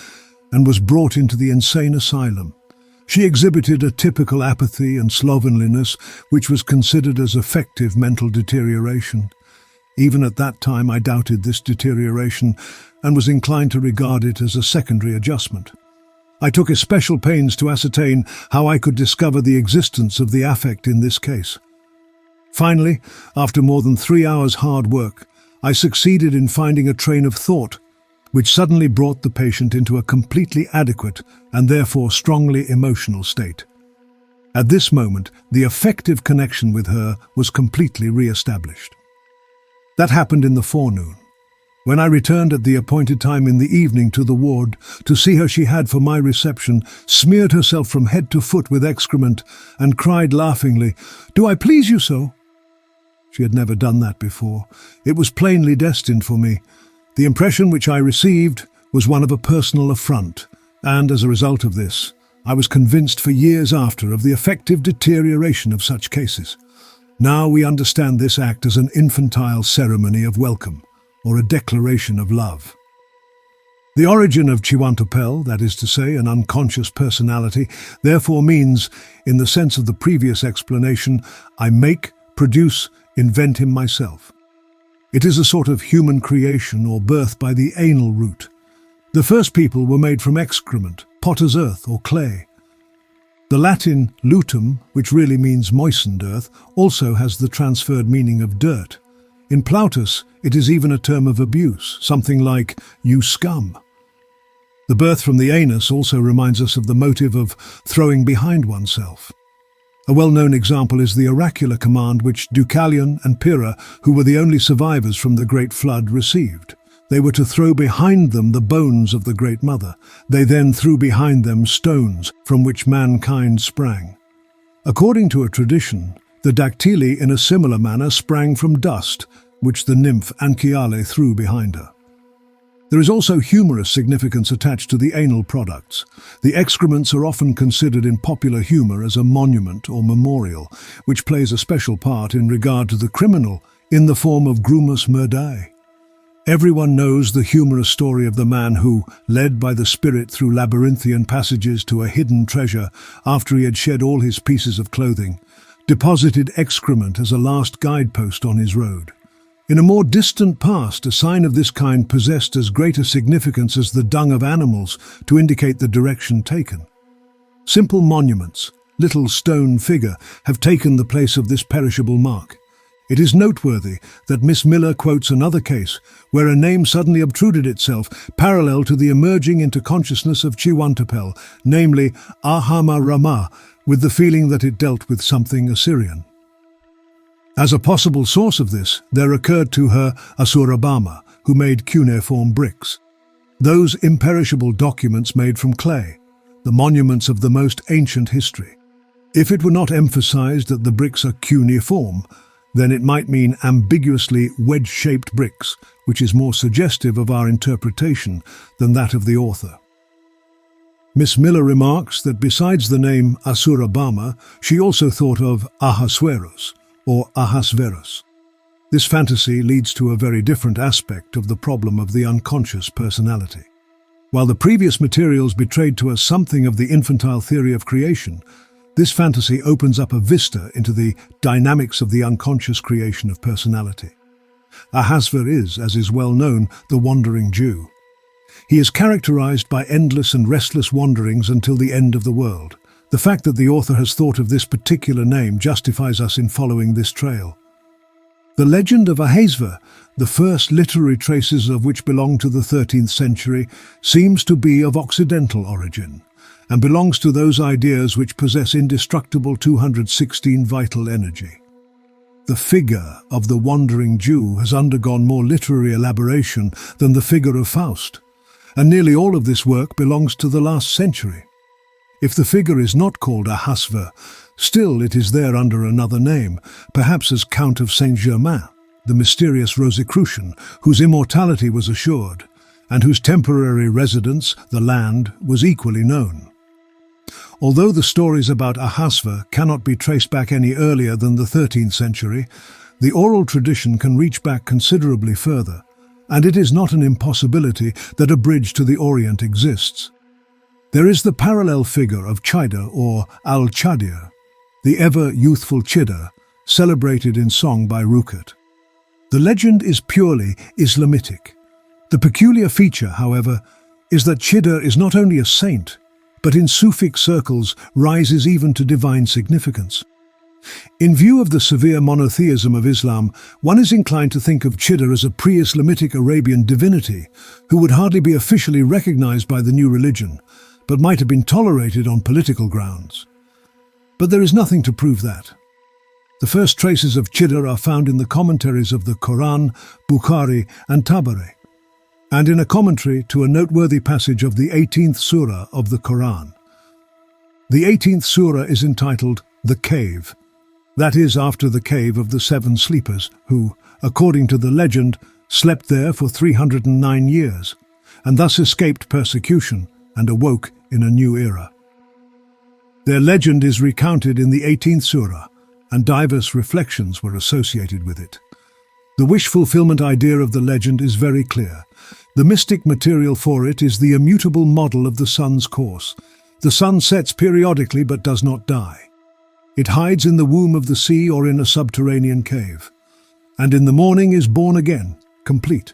[SPEAKER 1] and was brought into the insane asylum. She exhibited a typical apathy and slovenliness, which was considered as effective mental deterioration. Even at that time I doubted this deterioration and was inclined to regard it as a secondary adjustment. I took especial pains to ascertain how I could discover the existence of the affect in this case. Finally, after more than 3 hours' hard work, I succeeded in finding a train of thought which suddenly brought the patient into a completely adequate and therefore strongly emotional state. At this moment, the affective connection with her was completely re-established. That happened in the forenoon. When I returned at the appointed time in the evening to the ward to see her, she had, for my reception, smeared herself from head to foot with excrement and cried laughingly, "Do I please you so?" She had never done that before. It was plainly destined for me. The impression which I received was one of a personal affront, and as a result of this, I was convinced for years after of the effective deterioration of such cases. Now we understand this act as an infantile ceremony of welcome, or a declaration of love. The origin of unquenchable, that is to say, an unconscious personality, therefore means, in the sense of the previous explanation, I make, produce, invent him myself. It is a sort of human creation or birth by the anal route. The first people were made from excrement, potter's earth or clay. The Latin lutum, which really means moistened earth, also has the transferred meaning of dirt. In Plautus, it is even a term of abuse, something like, "you scum." The birth from the anus also reminds us of the motive of throwing behind oneself. A well-known example is the oracular command which Deucalion and Pyrrha, who were the only survivors from the Great Flood, received. They were to throw behind them the bones of the Great Mother. They then threw behind them stones from which mankind sprang. According to a tradition, the dactyli in a similar manner sprang from dust, which the nymph Anchiale threw behind her. There is also humorous significance attached to the anal products. The excrements are often considered in popular humor as a monument or memorial, which plays a special part in regard to the criminal in the form of grumus murdae. Everyone knows the humorous story of the man who, led by the spirit through labyrinthian passages to a hidden treasure after he had shed all his pieces of clothing, deposited excrement as a last guidepost on his road. In a more distant past, a sign of this kind possessed as great a significance as the dung of animals to indicate the direction taken. Simple monuments, little stone figure, have taken the place of this perishable mark. It is noteworthy that Miss Miller quotes another case where a name suddenly obtruded itself parallel to the emerging into consciousness of unquenchable, namely Ahama Rama, with the feeling that it dealt with something Assyrian. As a possible source of this, there occurred to her Asurabama, who made cuneiform bricks. Those imperishable documents made from clay, the monuments of the most ancient history. If it were not emphasized that the bricks are cuneiform, then it might mean ambiguously wedge-shaped bricks, which is more suggestive of our interpretation than that of the author. Miss Miller remarks that besides the name Asurabama, she also thought of Ahasuerus, or Ahasverus. This fantasy leads to a very different aspect of the problem of the unconscious personality. While the previous materials betrayed to us something of the infantile theory of creation, this fantasy opens up a vista into the dynamics of the unconscious creation of personality. Ahasver is, as is well known, the wandering Jew. He is characterized by endless and restless wanderings until the end of the world. The fact that the author has thought of this particular name justifies us in following this trail. The legend of Ahasver, the first literary traces of which belong to the 13th century, seems to be of Occidental origin, and belongs to those ideas which possess indestructible 216 vital energy. The figure of the wandering Jew has undergone more literary elaboration than the figure of Faust, and nearly all of this work belongs to the last century. If the figure is not called Ahasver, still it is there under another name, perhaps as Count of Saint-Germain, the mysterious Rosicrucian, whose immortality was assured, and whose temporary residence, the land, was equally known. Although the stories about Ahasver cannot be traced back any earlier than the 13th century, the oral tradition can reach back considerably further, and it is not an impossibility that a bridge to the Orient exists. There is the parallel figure of Chida or Al-Chadir, the ever-youthful Chida, celebrated in song by Ruqat. The legend is purely Islamitic. The peculiar feature, however, is that Chida is not only a saint, but in Sufic circles rises even to divine significance. In view of the severe monotheism of Islam, one is inclined to think of Chida as a pre-Islamitic Arabian divinity who would hardly be officially recognized by the new religion, but might have been tolerated on political grounds. But there is nothing to prove that. The first traces of Chidha are found in the commentaries of the Quran, Bukhari, and Tabari, and in a commentary to a noteworthy passage of the 18th surah of the Quran. The 18th surah is entitled The Cave. That is after the cave of the seven sleepers who, according to the legend, slept there for 309 years, and thus escaped persecution and awoke in a new era. Their legend is recounted in the 18th surah, and diverse reflections were associated with it. The wish fulfillment idea of the legend is very clear. The mystic material for it is the immutable model of the sun's course. The sun sets periodically but does not die. It hides in the womb of the sea or in a subterranean cave, and in the morning is born again, complete.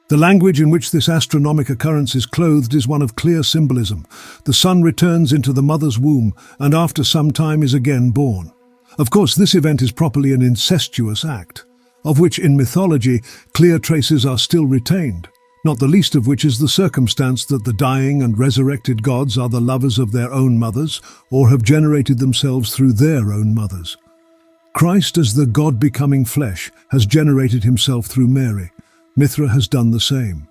[SPEAKER 1] The language in which this astronomic occurrence is clothed is one of clear symbolism. The sun returns into the mother's womb and after some time is again born. Of course, this event is properly an incestuous act, of which in mythology clear traces are still retained, not the least of which is the circumstance that the dying and resurrected gods are the lovers of their own mothers or have generated themselves through their own mothers. Christ, as the God becoming flesh, has generated himself through Mary. Mithra has done the same.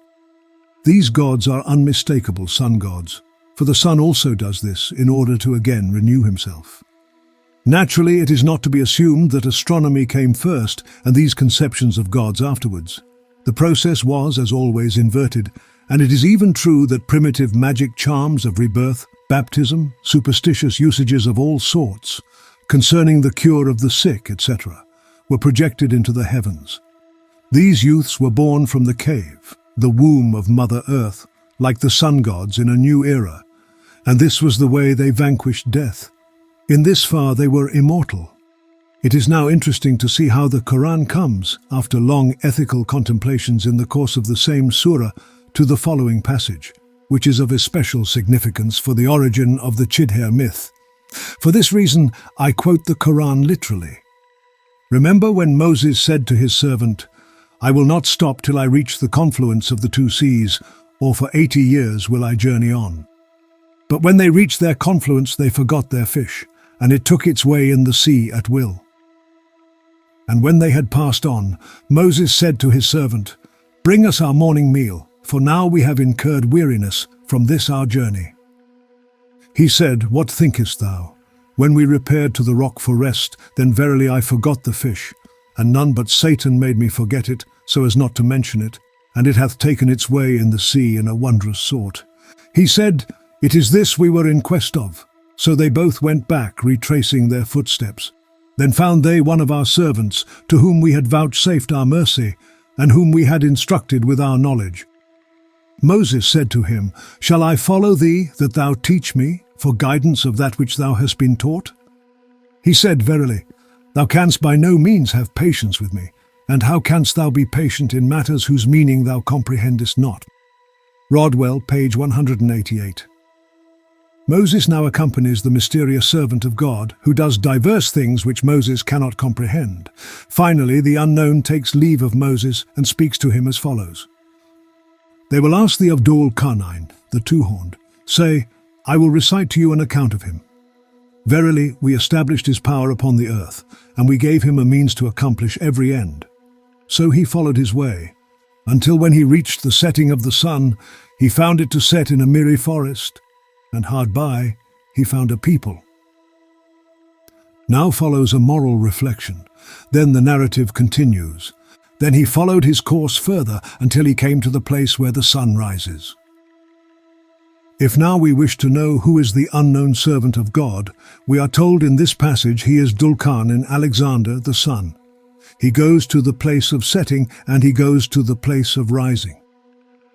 [SPEAKER 1] These gods are unmistakable sun gods, for the sun also does this in order to again renew himself. Naturally, it is not to be assumed that astronomy came first and these conceptions of gods afterwards. The process was, as always, inverted, and it is even true that primitive magic charms of rebirth, baptism, superstitious usages of all sorts, concerning the cure of the sick, etc., were projected into the heavens. These youths were born from the cave, the womb of Mother Earth, like the sun gods in a new era, and this was the way they vanquished death. In this far they were immortal. It is now interesting to see how the Quran comes, after long ethical contemplations in the course of the same surah, to the following passage, which is of especial significance for the origin of the Chidha myth. For this reason, I quote the Quran literally. Remember when Moses said to his servant, "I will not stop till I reach the confluence of the two seas, or for 80 years will I journey on." But when they reached their confluence, they forgot their fish, and it took its way in the sea at will. And when they had passed on, Moses said to his servant, "Bring us our morning meal, for now we have incurred weariness from this our journey." He said, "What thinkest thou? When we repaired to the rock for rest, then verily I forgot the fish, and none but Satan made me forget it, so as not to mention it, and it hath taken its way in the sea in a wondrous sort." He said, "It is this we were in quest of." So they both went back, retracing their footsteps. Then found they one of our servants, to whom we had vouchsafed our mercy, and whom we had instructed with our knowledge. Moses said to him, "Shall I follow thee, that thou teach me, for guidance of that which thou hast been taught?" He said, "Verily, thou canst by no means have patience with me, and how canst thou be patient in matters whose meaning thou comprehendest not?" Rodwell, page 188. Moses now accompanies the mysterious servant of God, who does diverse things which Moses cannot comprehend. Finally, the unknown takes leave of Moses and speaks to him as follows. "They will ask thee of Dhul Karnain, the two-horned. Say, I will recite to you an account of him. Verily, we established his power upon the earth, and we gave him a means to accomplish every end. So he followed his way, until when he reached the setting of the sun, he found it to set in a mirri forest, and hard by he found a people." Now follows a moral reflection. Then the narrative continues. Then he followed his course further until he came to the place where the sun rises. If now we wish to know who is the unknown servant of God, we are told in this passage he is Dhul-Khan in Alexander the sun. He goes to the place of setting and he goes to the place of rising.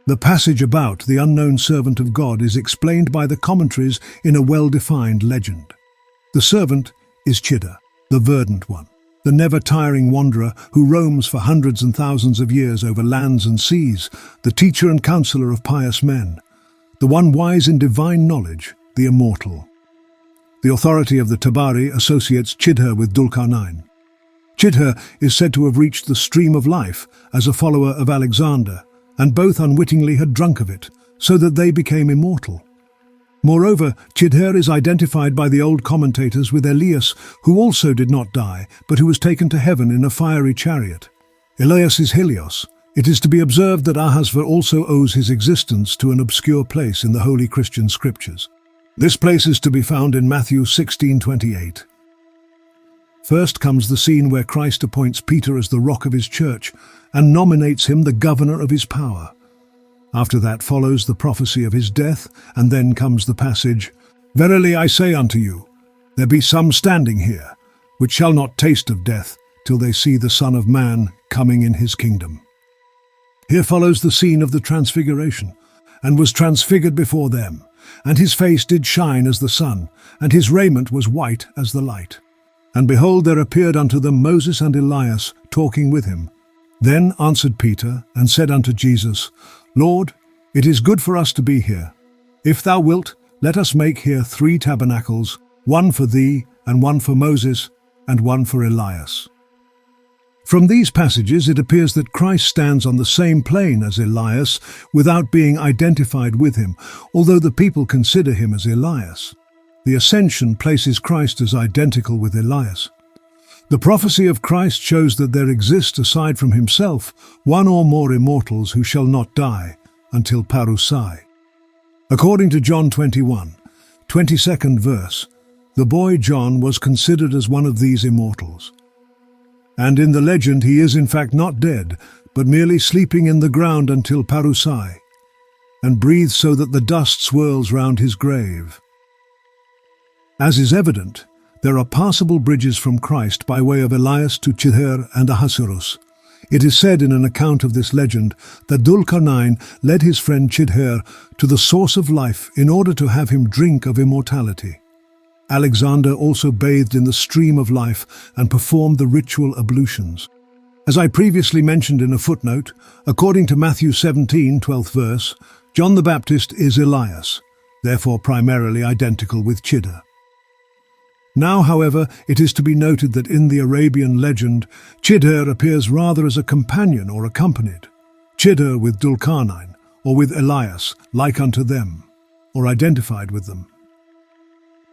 [SPEAKER 1] The passage about the unknown servant of God is explained by the commentaries in a well-defined legend. The servant is Chidha, the verdant one, the never-tiring wanderer who roams for hundreds and thousands of years over lands and seas, the teacher and counselor of pious men, the one wise in divine knowledge, the immortal. The authority of the Tabari associates Chidha with Dhul-Karnain. Chidha is said to have reached the stream of life as a follower of Alexander, and both unwittingly had drunk of it, so that they became immortal. Moreover, Chidher is identified by the old commentators with Elias, who also did not die, but who was taken to heaven in a fiery chariot. Elias is Helios. It is to be observed that Ahasver also owes his existence to an obscure place in the Holy Christian Scriptures. This place is to be found in Matthew 16:28. First comes the scene where Christ appoints Peter as the rock of his church and nominates him the governor of his power. After that follows the prophecy of his death, and then comes the passage, "Verily I say unto you, there be some standing here, which shall not taste of death, till they see the Son of Man coming in his kingdom." Here follows the scene of the transfiguration, "And was transfigured before them, and his face did shine as the sun, and his raiment was white as the light. And behold, there appeared unto them Moses and Elias, talking with him. Then answered Peter, and said unto Jesus, Lord, it is good for us to be here. If thou wilt, let us make here 3 tabernacles, one for thee, and one for Moses, and one for Elias." From these passages it appears that Christ stands on the same plane as Elias without being identified with him, although the people consider him as Elias. The Ascension places Christ as identical with Elias. The prophecy of Christ shows that there exist, aside from himself, one or more immortals who shall not die until Parusai. According to John 21, 22nd verse, the boy John was considered as one of these immortals. And in the legend he is in fact not dead, but merely sleeping in the ground until Parusai, and breathes so that the dust swirls round his grave. As is evident, there are passable bridges from Christ by way of Elias to Chidher and Ahasuerus. It is said in an account of this legend that Dulkarnain led his friend Chidher to the source of life in order to have him drink of immortality. Alexander also bathed in the stream of life and performed the ritual ablutions. As I previously mentioned in a footnote, according to Matthew 17, 12th verse, John the Baptist is Elias, therefore primarily identical with Chidher. Now, however, it is to be noted that in the Arabian legend, Chidher appears rather as a companion or accompanied. Chidher with Dulkarnain, or with Elias, like unto them, or identified with them.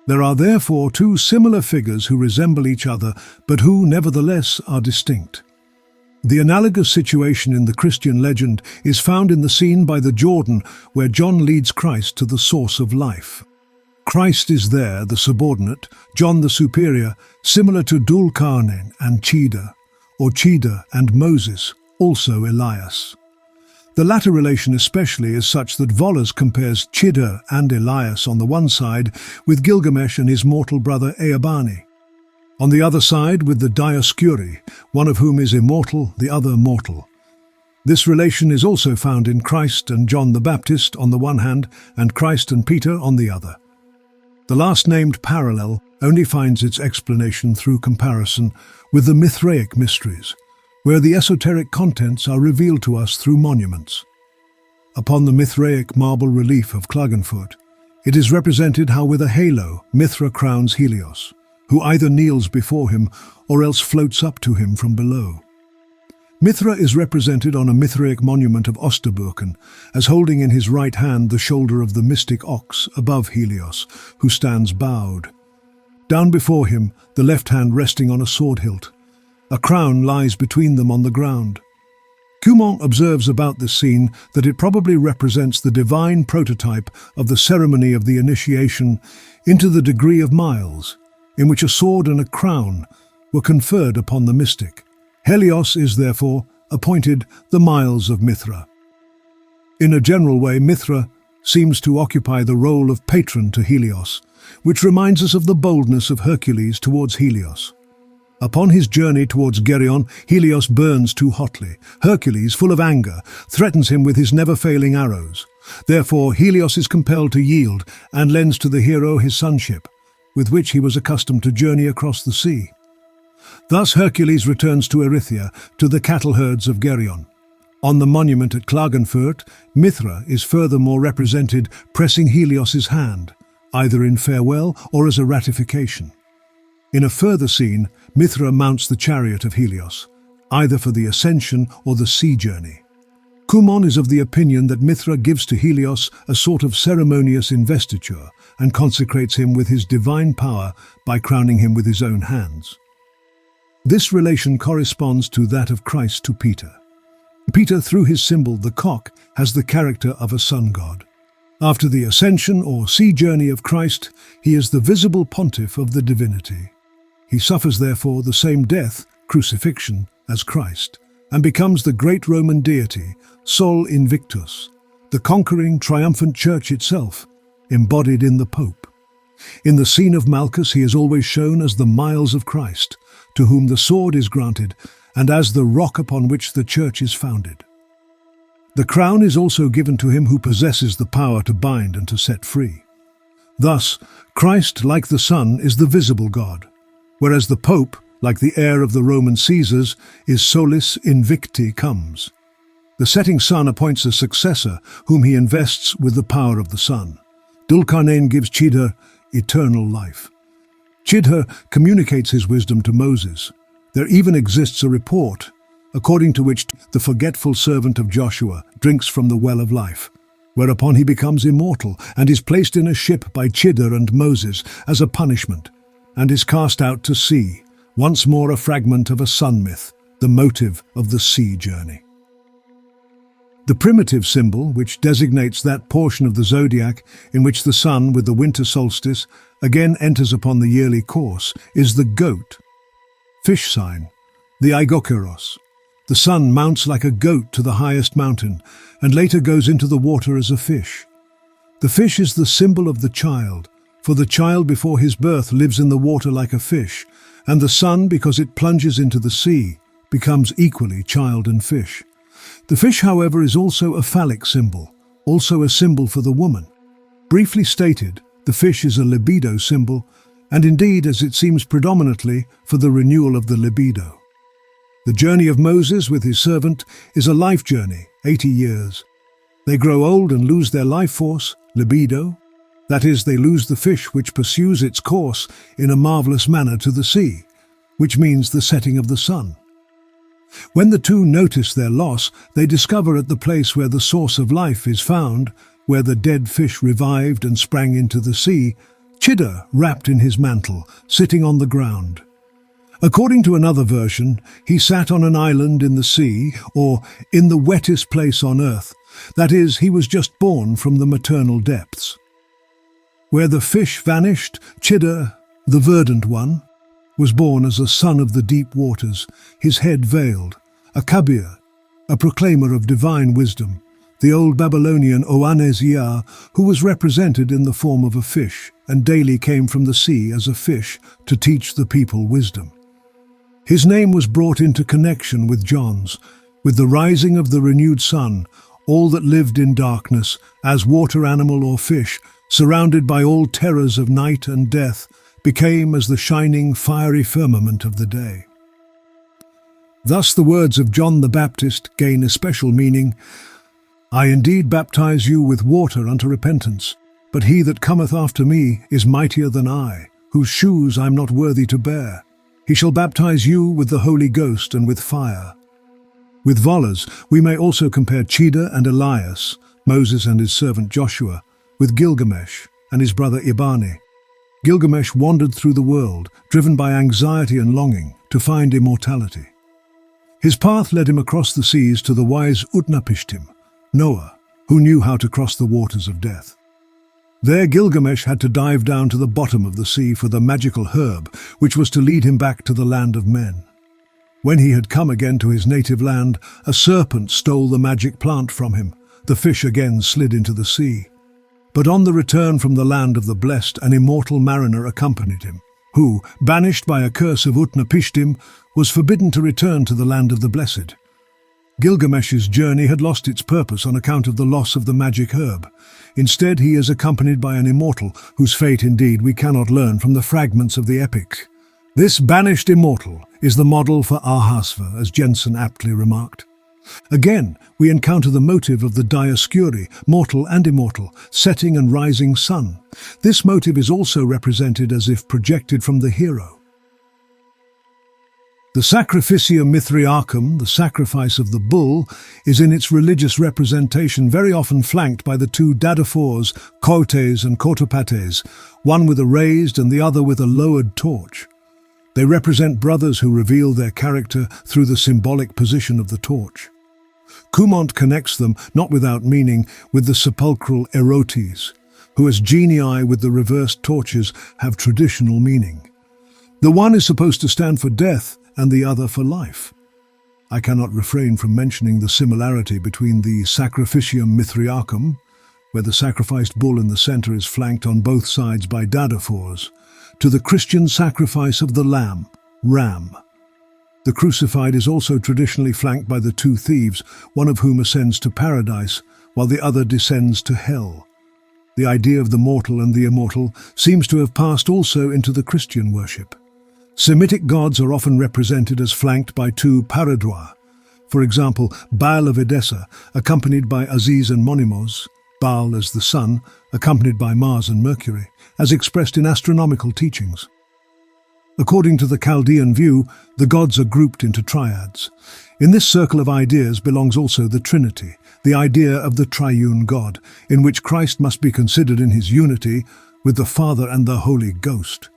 [SPEAKER 1] There are therefore 2 similar figures who resemble each other, but who, nevertheless, are distinct. The analogous situation in the Christian legend is found in the scene by the Jordan, where John leads Christ to the source of life. Christ is there, the subordinate, John the superior, similar to Dulkarnain and Chidher, or Chidher and Moses, also Elias. The latter relation especially is such that Vollers compares Chidher and Elias on the one side with Gilgamesh and his mortal brother Eabani. On the other side with the Dioscuri, one of whom is immortal, the other mortal. This relation is also found in Christ and John the Baptist on the one hand, and Christ and Peter on the other. The last-named parallel only finds its explanation through comparison with the Mithraic mysteries, where the esoteric contents are revealed to us through monuments. Upon the Mithraic marble relief of Klagenfurt, it is represented how with a halo Mithra crowns Helios, who either kneels before him or else floats up to him from below. Mithra is represented on a Mithraic monument of Osterburken as holding in his right hand the shoulder of the mystic ox above Helios, who stands bowed. Down before him, the left hand resting on a sword hilt. A crown lies between them on the ground. Cumont observes about this scene that it probably represents the divine prototype of the ceremony of the initiation into the degree of Miles, in which a sword and a crown were conferred upon the mystic. Helios is therefore appointed the Miles of Mithra. In a general way, Mithra seems to occupy the role of patron to Helios, which reminds us of the boldness of Hercules towards Helios. Upon his journey towards Geryon, Helios burns too hotly. Hercules, full of anger, threatens him with his never-failing arrows. Therefore, Helios is compelled to yield and lends to the hero his sonship, with which he was accustomed to journey across the sea. Thus Hercules returns to Erythea, to the cattle herds of Geryon. On the monument at Klagenfurt, Mithra is furthermore represented pressing Helios's hand, either in farewell or as a ratification. In a further scene, Mithra mounts the chariot of Helios, either for the ascension or the sea journey. Kumon is of the opinion that Mithra gives to Helios a sort of ceremonious investiture and consecrates him with his divine power by crowning him with his own hands. This relation corresponds to that of Christ to Peter. Peter, through his symbol, the cock, has the character of a sun god. After the ascension or sea journey of Christ, he is the visible pontiff of the divinity. He suffers, therefore, the same death, crucifixion, as Christ, and becomes the great Roman deity, Sol Invictus, the conquering, triumphant church itself, embodied in the Pope. In the scene of Malchus, he is always shown as the miles of Christ, to whom the sword is granted, and as the rock upon which the church is founded. The crown is also given to him who possesses the power to bind and to set free. Thus, Christ, like the sun, is the visible God, whereas the Pope, like the heir of the Roman Caesars, is solis invicti comes. The setting sun appoints a successor whom he invests with the power of the sun. Dulcarnain gives Chidha eternal life. Chidha communicates his wisdom to Moses. There even exists a report, according to which the forgetful servant of Joshua drinks from the well of life, whereupon he becomes immortal and is placed in a ship by Chidha and Moses as a punishment, and is cast out to sea, once more a fragment of a sun myth, the motive of the sea journey. The primitive symbol, which designates that portion of the zodiac in which the sun, with the winter solstice, again enters upon the yearly course, is the goat. Fish sign, the Aigokeros. The sun mounts like a goat to the highest mountain, and later goes into the water as a fish. The fish is the symbol of the child, for the child before his birth lives in the water like a fish, and the sun, because it plunges into the sea, becomes equally child and fish. The fish, however, is also a phallic symbol, also a symbol for the woman. Briefly stated, the fish is a libido symbol, and indeed, as it seems, predominantly for the renewal of the libido. The journey of Moses with his servant is a life journey, 80 years. They grow old and lose their life force, libido. That is, they lose the fish which pursues its course in a marvelous manner to the sea, which means the setting of the sun. When the two notice their loss, they discover at the place where the source of life is found, where the dead fish revived and sprang into the sea, Chidha, wrapped in his mantle, sitting on the ground. According to another version, he sat on an island in the sea, or in the wettest place on earth. That is, he was just born from the maternal depths. Where the fish vanished, Chidha, the verdant one, was born as a son of the deep waters, his head veiled, a kabir, a proclaimer of divine wisdom, the old Babylonian Oannes-Ea, who was represented in the form of a fish, and daily came from the sea as a fish to teach the people wisdom. His name was brought into connection with John's. With the rising of the renewed sun, all that lived in darkness, as water animal or fish, surrounded by all terrors of night and death, became as the shining fiery firmament of the day. Thus the words of John the Baptist gain a special meaning. I indeed baptize you with water unto repentance, but he that cometh after me is mightier than I, whose shoes I am not worthy to bear. He shall baptize you with the Holy Ghost and with fire. With Vollers, we may also compare Chidha and Elias, Moses and his servant Joshua, with Gilgamesh and his brother Ibani. Gilgamesh wandered through the world, driven by anxiety and longing, to find immortality. His path led him across the seas to the wise Utnapishtim, Noah, who knew how to cross the waters of death. There Gilgamesh had to dive down to the bottom of the sea for the magical herb, which was to lead him back to the land of men. When he had come again to his native land, a serpent stole the magic plant from him. The fish again slid into the sea. But on the return from the land of the blessed, an immortal mariner accompanied him, who, banished by a curse of Utnapishtim, was forbidden to return to the land of the blessed. Gilgamesh's journey had lost its purpose on account of the loss of the magic herb. Instead, he is accompanied by an immortal, whose fate indeed we cannot learn from the fragments of the epics. This banished immortal is the model for Ahasver, as Jensen aptly remarked. Again, we encounter the motive of the Dioscuri, mortal and immortal, setting and rising sun. This motive is also represented as if projected from the hero. The sacrificium mithriacum, the sacrifice of the bull, is in its religious representation very often flanked by the two dadaphors, kotes and kotopates, one with a raised and the other with a lowered torch. They represent brothers who reveal their character through the symbolic position of the torch. Cumont connects them, not without meaning, with the sepulchral erotes, who as genii with the reversed torches have traditional meaning. The one is supposed to stand for death, and the other for life. I cannot refrain from mentioning the similarity between the sacrificium mithriacum, where the sacrificed bull in the center is flanked on both sides by dadaphors, to the Christian sacrifice of the lamb, ram. The crucified is also traditionally flanked by the two thieves, one of whom ascends to paradise, while the other descends to hell. The idea of the mortal and the immortal seems to have passed also into the Christian worship. Semitic gods are often represented as flanked by two paradroits. For example, Baal of Edessa, accompanied by Aziz and Monimos, Baal as the sun, accompanied by Mars and Mercury, as expressed in astronomical teachings. According to the Chaldean view, the gods are grouped into triads. In this circle of ideas belongs also the Trinity, the idea of the triune God, in which Christ must be considered in his unity with the Father and the Holy Ghost.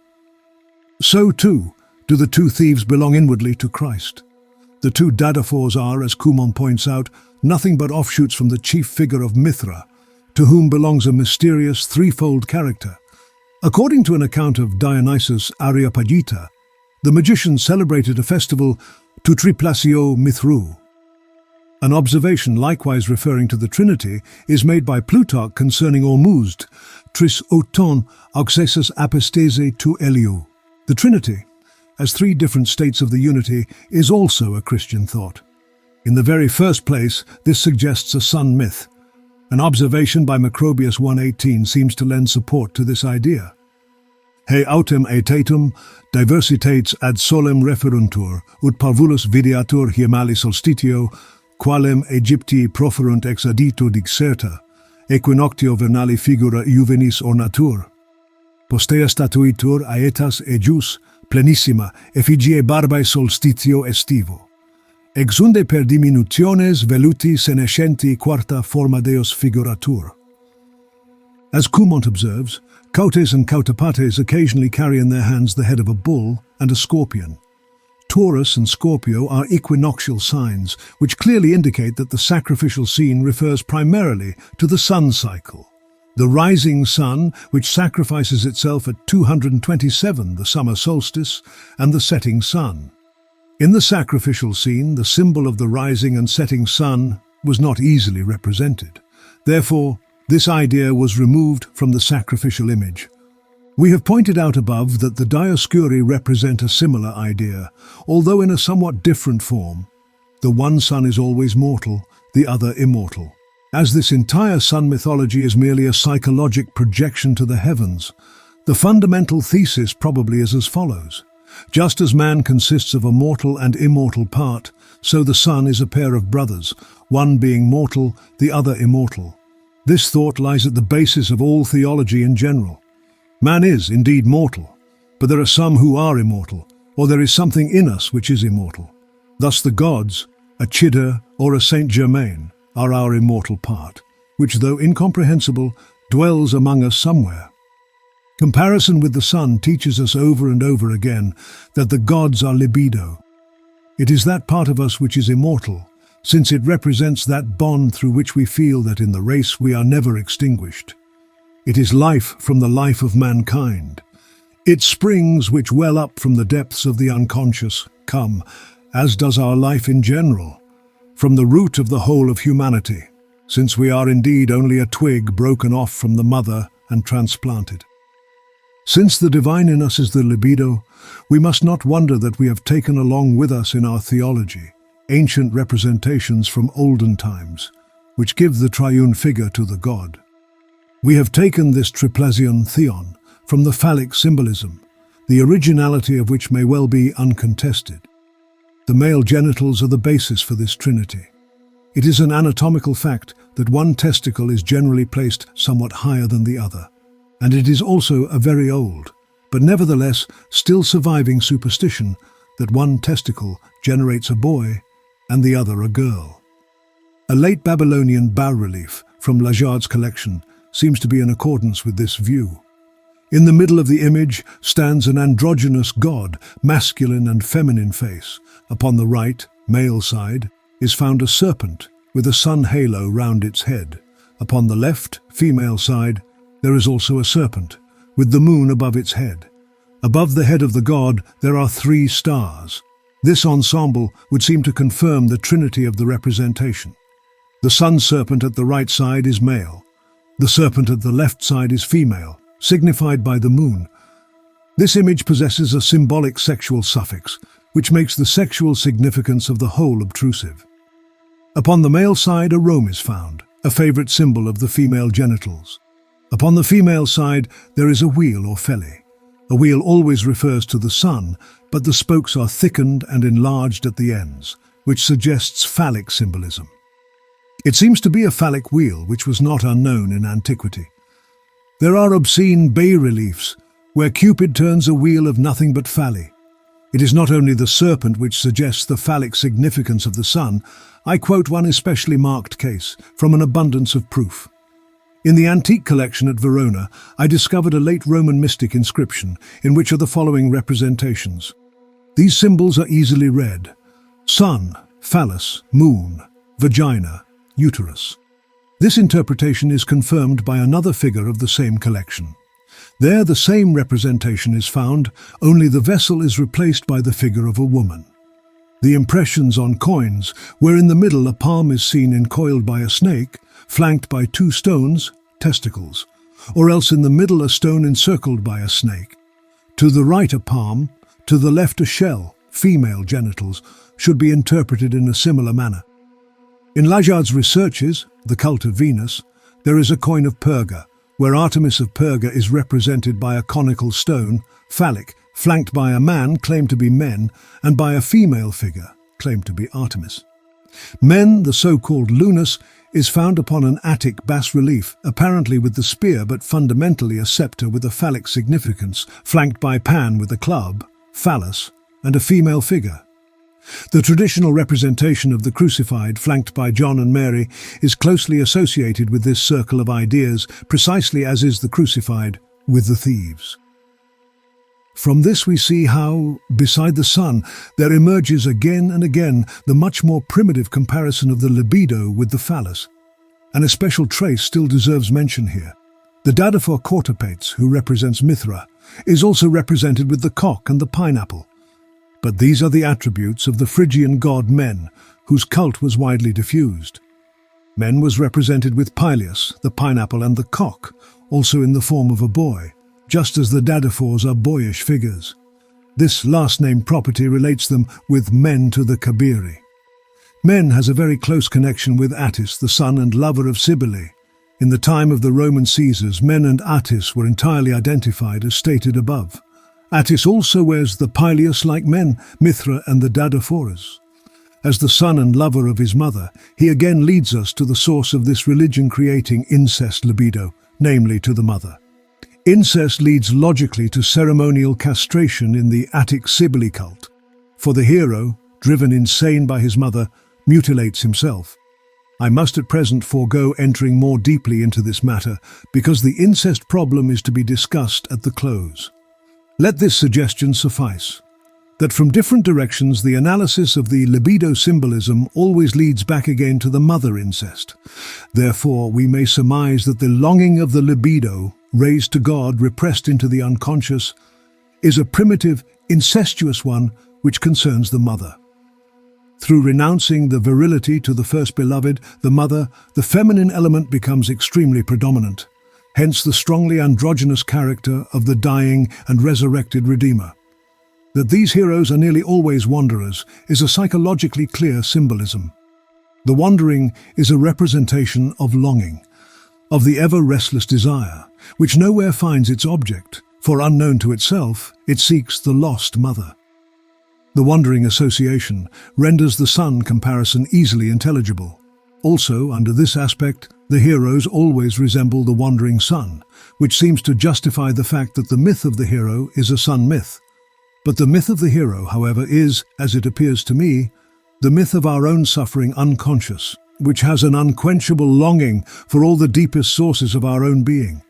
[SPEAKER 1] So too do the two thieves belong inwardly to Christ. The two dadaphors are, as Cumont points out, nothing but offshoots from the chief figure of Mithra, to whom belongs a mysterious threefold character. According to an account of Dionysus Areopagita, the magicians celebrated a festival to triplatio Mithrou. An observation likewise referring to the Trinity is made by Plutarch concerning Ormuzd, tris auton auxesus apestese tu Eliou. The Trinity, as three different states of the unity, is also a Christian thought. In the very first place, this suggests a sun myth. An observation by Macrobius 118 seems to lend support to this idea. He autem aetatum diversitates ad solem referuntur, ut parvulus videatur hiemali solstitio, qualem Egypti proferunt ex adito dixerta, equinoctio vernali figura juvenis ornatur. Postea statuitur aetas ejus plenissima effigie barbae solstitio estivo. Exunde per diminutiones veluti senescenti quarta forma Deus figuratur. As Cumont observes, Kotes and Kotopates occasionally carry in their hands the head of a bull and a scorpion. Taurus and Scorpio are equinoctial signs, which clearly indicate that the sacrificial scene refers primarily to the sun cycle. The rising sun, which sacrifices itself at 227, the summer solstice, and the setting sun. In the sacrificial scene, the symbol of the rising and setting sun was not easily represented. Therefore, this idea was removed from the sacrificial image. We have pointed out above that the Dioscuri represent a similar idea, although in a somewhat different form. The one sun is always mortal, the other immortal. As this entire sun mythology is merely a psychologic projection to the heavens, the fundamental thesis probably is as follows. Just as man consists of a mortal and immortal part, so the sun is a pair of brothers, one being mortal, the other immortal. This thought lies at the basis of all theology in general. Man is indeed mortal, but there are some who are immortal, or there is something in us which is immortal. Thus the gods, a Chidder or a Saint Germain, are our immortal part, which, though incomprehensible, dwells among us somewhere. Comparison with the sun teaches us over and over again that the gods are libido. It is that part of us which is immortal, since it represents that bond through which we feel that in the race we are never extinguished. It is life from the life of mankind. Its springs which well up from the depths of the unconscious come, as does our life in general, from the root of the whole of humanity, since we are indeed only a twig broken off from the mother and transplanted. Since the divine in us is the libido, we must not wonder that we have taken along with us in our theology ancient representations from olden times, which give the triune figure to the god. We have taken this triplasion theon from the phallic symbolism, the originality of which may well be uncontested. The male genitals are the basis for this trinity. It is an anatomical fact that one testicle is generally placed somewhat higher than the other, and it is also a very old, but nevertheless still surviving superstition, that one testicle generates a boy and the other a girl. A late Babylonian bas-relief from Lajarde's collection seems to be in accordance with this view. In the middle of the image stands an androgynous god, masculine and feminine face. Upon the right, male side, is found a serpent with a sun halo round its head. Upon the left, female side, there is also a serpent, with the moon above its head. Above the head of the god, there are 3 stars. This ensemble would seem to confirm the trinity of the representation. The sun serpent at the right side is male. The serpent at the left side is female, signified by the moon. This image possesses a symbolic sexual suffix, which makes the sexual significance of the whole obtrusive. Upon the male side, a rome is found, a favorite symbol of the female genitals. Upon the female side, there is a wheel or fele. A wheel always refers to the sun, but the spokes are thickened and enlarged at the ends, which suggests phallic symbolism. It seems to be a phallic wheel, which was not unknown in antiquity. There are obscene bas-reliefs, where Cupid turns a wheel of nothing but phalli. It is not only the serpent which suggests the phallic significance of the sun. I quote one especially marked case, from an abundance of proof. In the antique collection at Verona, I discovered a late Roman mystic inscription, in which are the following representations. These symbols are easily read: sun, phallus, moon, vagina, uterus. This interpretation is confirmed by another figure of the same collection. There the same representation is found, only the vessel is replaced by the figure of a woman. The impressions on coins, where in the middle a palm is seen encoiled by a snake, flanked by 2 stones, testicles, or else in the middle a stone encircled by a snake. To the right a palm, to the left a shell, female genitals, should be interpreted in a similar manner. In Lajarde's researches, The Cult of Venus, there is a coin of Perga, where Artemis of Perga is represented by a conical stone, phallic, flanked by a man claimed to be Men, and by a female figure claimed to be Artemis. Men, the so-called Lunus, is found upon an Attic bas-relief, apparently with the spear but fundamentally a scepter with a phallic significance, flanked by Pan with a club, phallus, and a female figure. The traditional representation of the crucified, flanked by John and Mary, is closely associated with this circle of ideas, precisely as is the crucified with the thieves. From this we see how, beside the sun, there emerges again and again the much more primitive comparison of the libido with the phallus. An especial trace still deserves mention here. The dadaphor Quarterpates, who represents Mithra, is also represented with the cock and the pineapple. But these are the attributes of the Phrygian god Men, whose cult was widely diffused. Men was represented with Pyleus, the pineapple, and the cock, also in the form of a boy, just as the dadaphors are boyish figures. This last-named property relates them with Men to the Kabiri. Men has a very close connection with Attis, the son and lover of Cybele. In the time of the Roman Caesars, Men and Attis were entirely identified as stated above. Attis also wears the Pyleus like Men, Mithra and the Dadaphoras. As the son and lover of his mother, he again leads us to the source of this religion-creating incest libido, namely to the mother. Incest leads logically to ceremonial castration in the Attic Cybele cult, for the hero, driven insane by his mother, mutilates himself. I must at present forego entering more deeply into this matter, because the incest problem is to be discussed at the close. Let this suggestion suffice, that from different directions the analysis of the libido symbolism always leads back again to the mother incest. Therefore, we may surmise that the longing of the libido, raised to God, repressed into the unconscious, is a primitive, incestuous one which concerns the mother. Through renouncing the virility to the first beloved, the mother, the feminine element becomes extremely predominant. Hence the strongly androgynous character of the dying and resurrected Redeemer. That these heroes are nearly always wanderers is a psychologically clear symbolism. The wandering is a representation of longing, of the ever-restless desire, which nowhere finds its object, for unknown to itself, it seeks the lost mother. The wandering association renders the sun comparison easily intelligible. Also, under this aspect, the heroes always resemble the wandering sun, which seems to justify the fact that the myth of the hero is a sun myth. But the myth of the hero, however, is, as it appears to me, the myth of our own suffering unconscious, which has an unquenchable longing for all the deepest sources of our own being,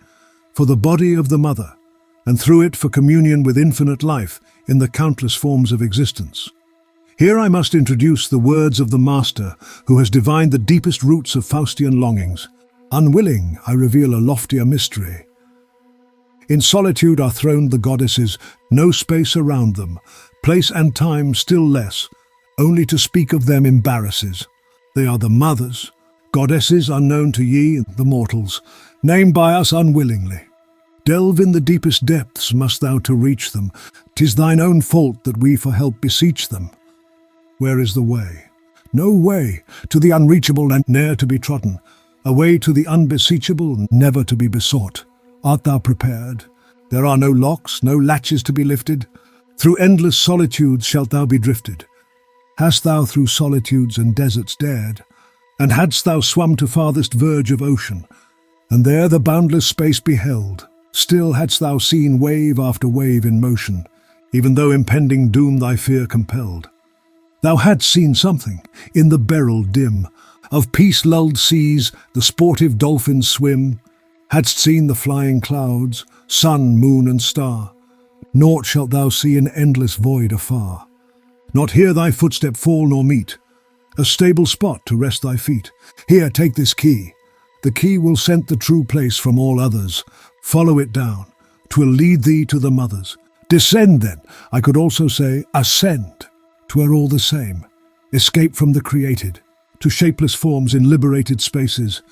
[SPEAKER 1] for the body of the mother, and through it for communion with infinite life in the countless forms of existence. Here I must introduce the words of the master who has divined the deepest roots of Faustian longings. Unwilling, I reveal a loftier mystery. In solitude are throned the goddesses, no space around them, place and time still less, only to speak of them embarrasses. They are the mothers, goddesses unknown to ye, the mortals, named by us unwillingly. Delve in the deepest depths must thou to reach them, 'tis thine own fault that we for help beseech them. Where is the way? No way, to the unreachable and ne'er to be trodden, a way to the unbeseechable, never to be besought. Art thou prepared? There are no locks, no latches to be lifted. Through endless solitudes shalt thou be drifted. Hast thou through solitudes and deserts dared? And hadst thou swum to farthest verge of ocean, and there the boundless space beheld, still hadst thou seen wave after wave in motion, even though impending doom thy fear compelled. Thou hadst seen something, in the beryl dim, of peace-lulled seas the sportive dolphins swim, hadst seen the flying clouds, sun, moon and star. Naught shalt thou see in endless void afar. Not hear thy footstep fall nor meet a stable spot to rest thy feet. Here, take this key. The key will scent the true place from all others. Follow it down. 'Twill lead thee to the mothers. Descend then, I could also say ascend. 'Twere all the same. Escape from the created, to shapeless forms in liberated spaces.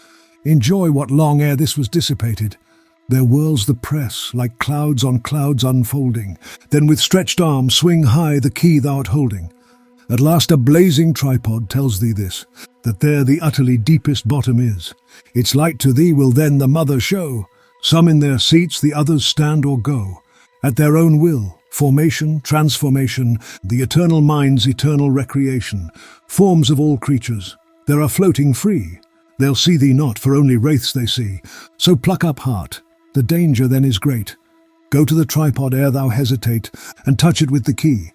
[SPEAKER 1] Enjoy what long ere this was dissipated. There whirls the press, like clouds on clouds unfolding. Then with stretched arms swing high the key thou'rt holding. At last a blazing tripod tells thee this, that there the utterly deepest bottom is. Its light to thee will then the mother show. Some in their seats, the others stand or go. At their own will, formation, transformation, the eternal mind's eternal recreation. Forms of all creatures, there are floating free. They'll see thee not, for only wraiths they see. So pluck up heart, the danger then is great. Go to the tripod ere thou hesitate, and touch it with the key.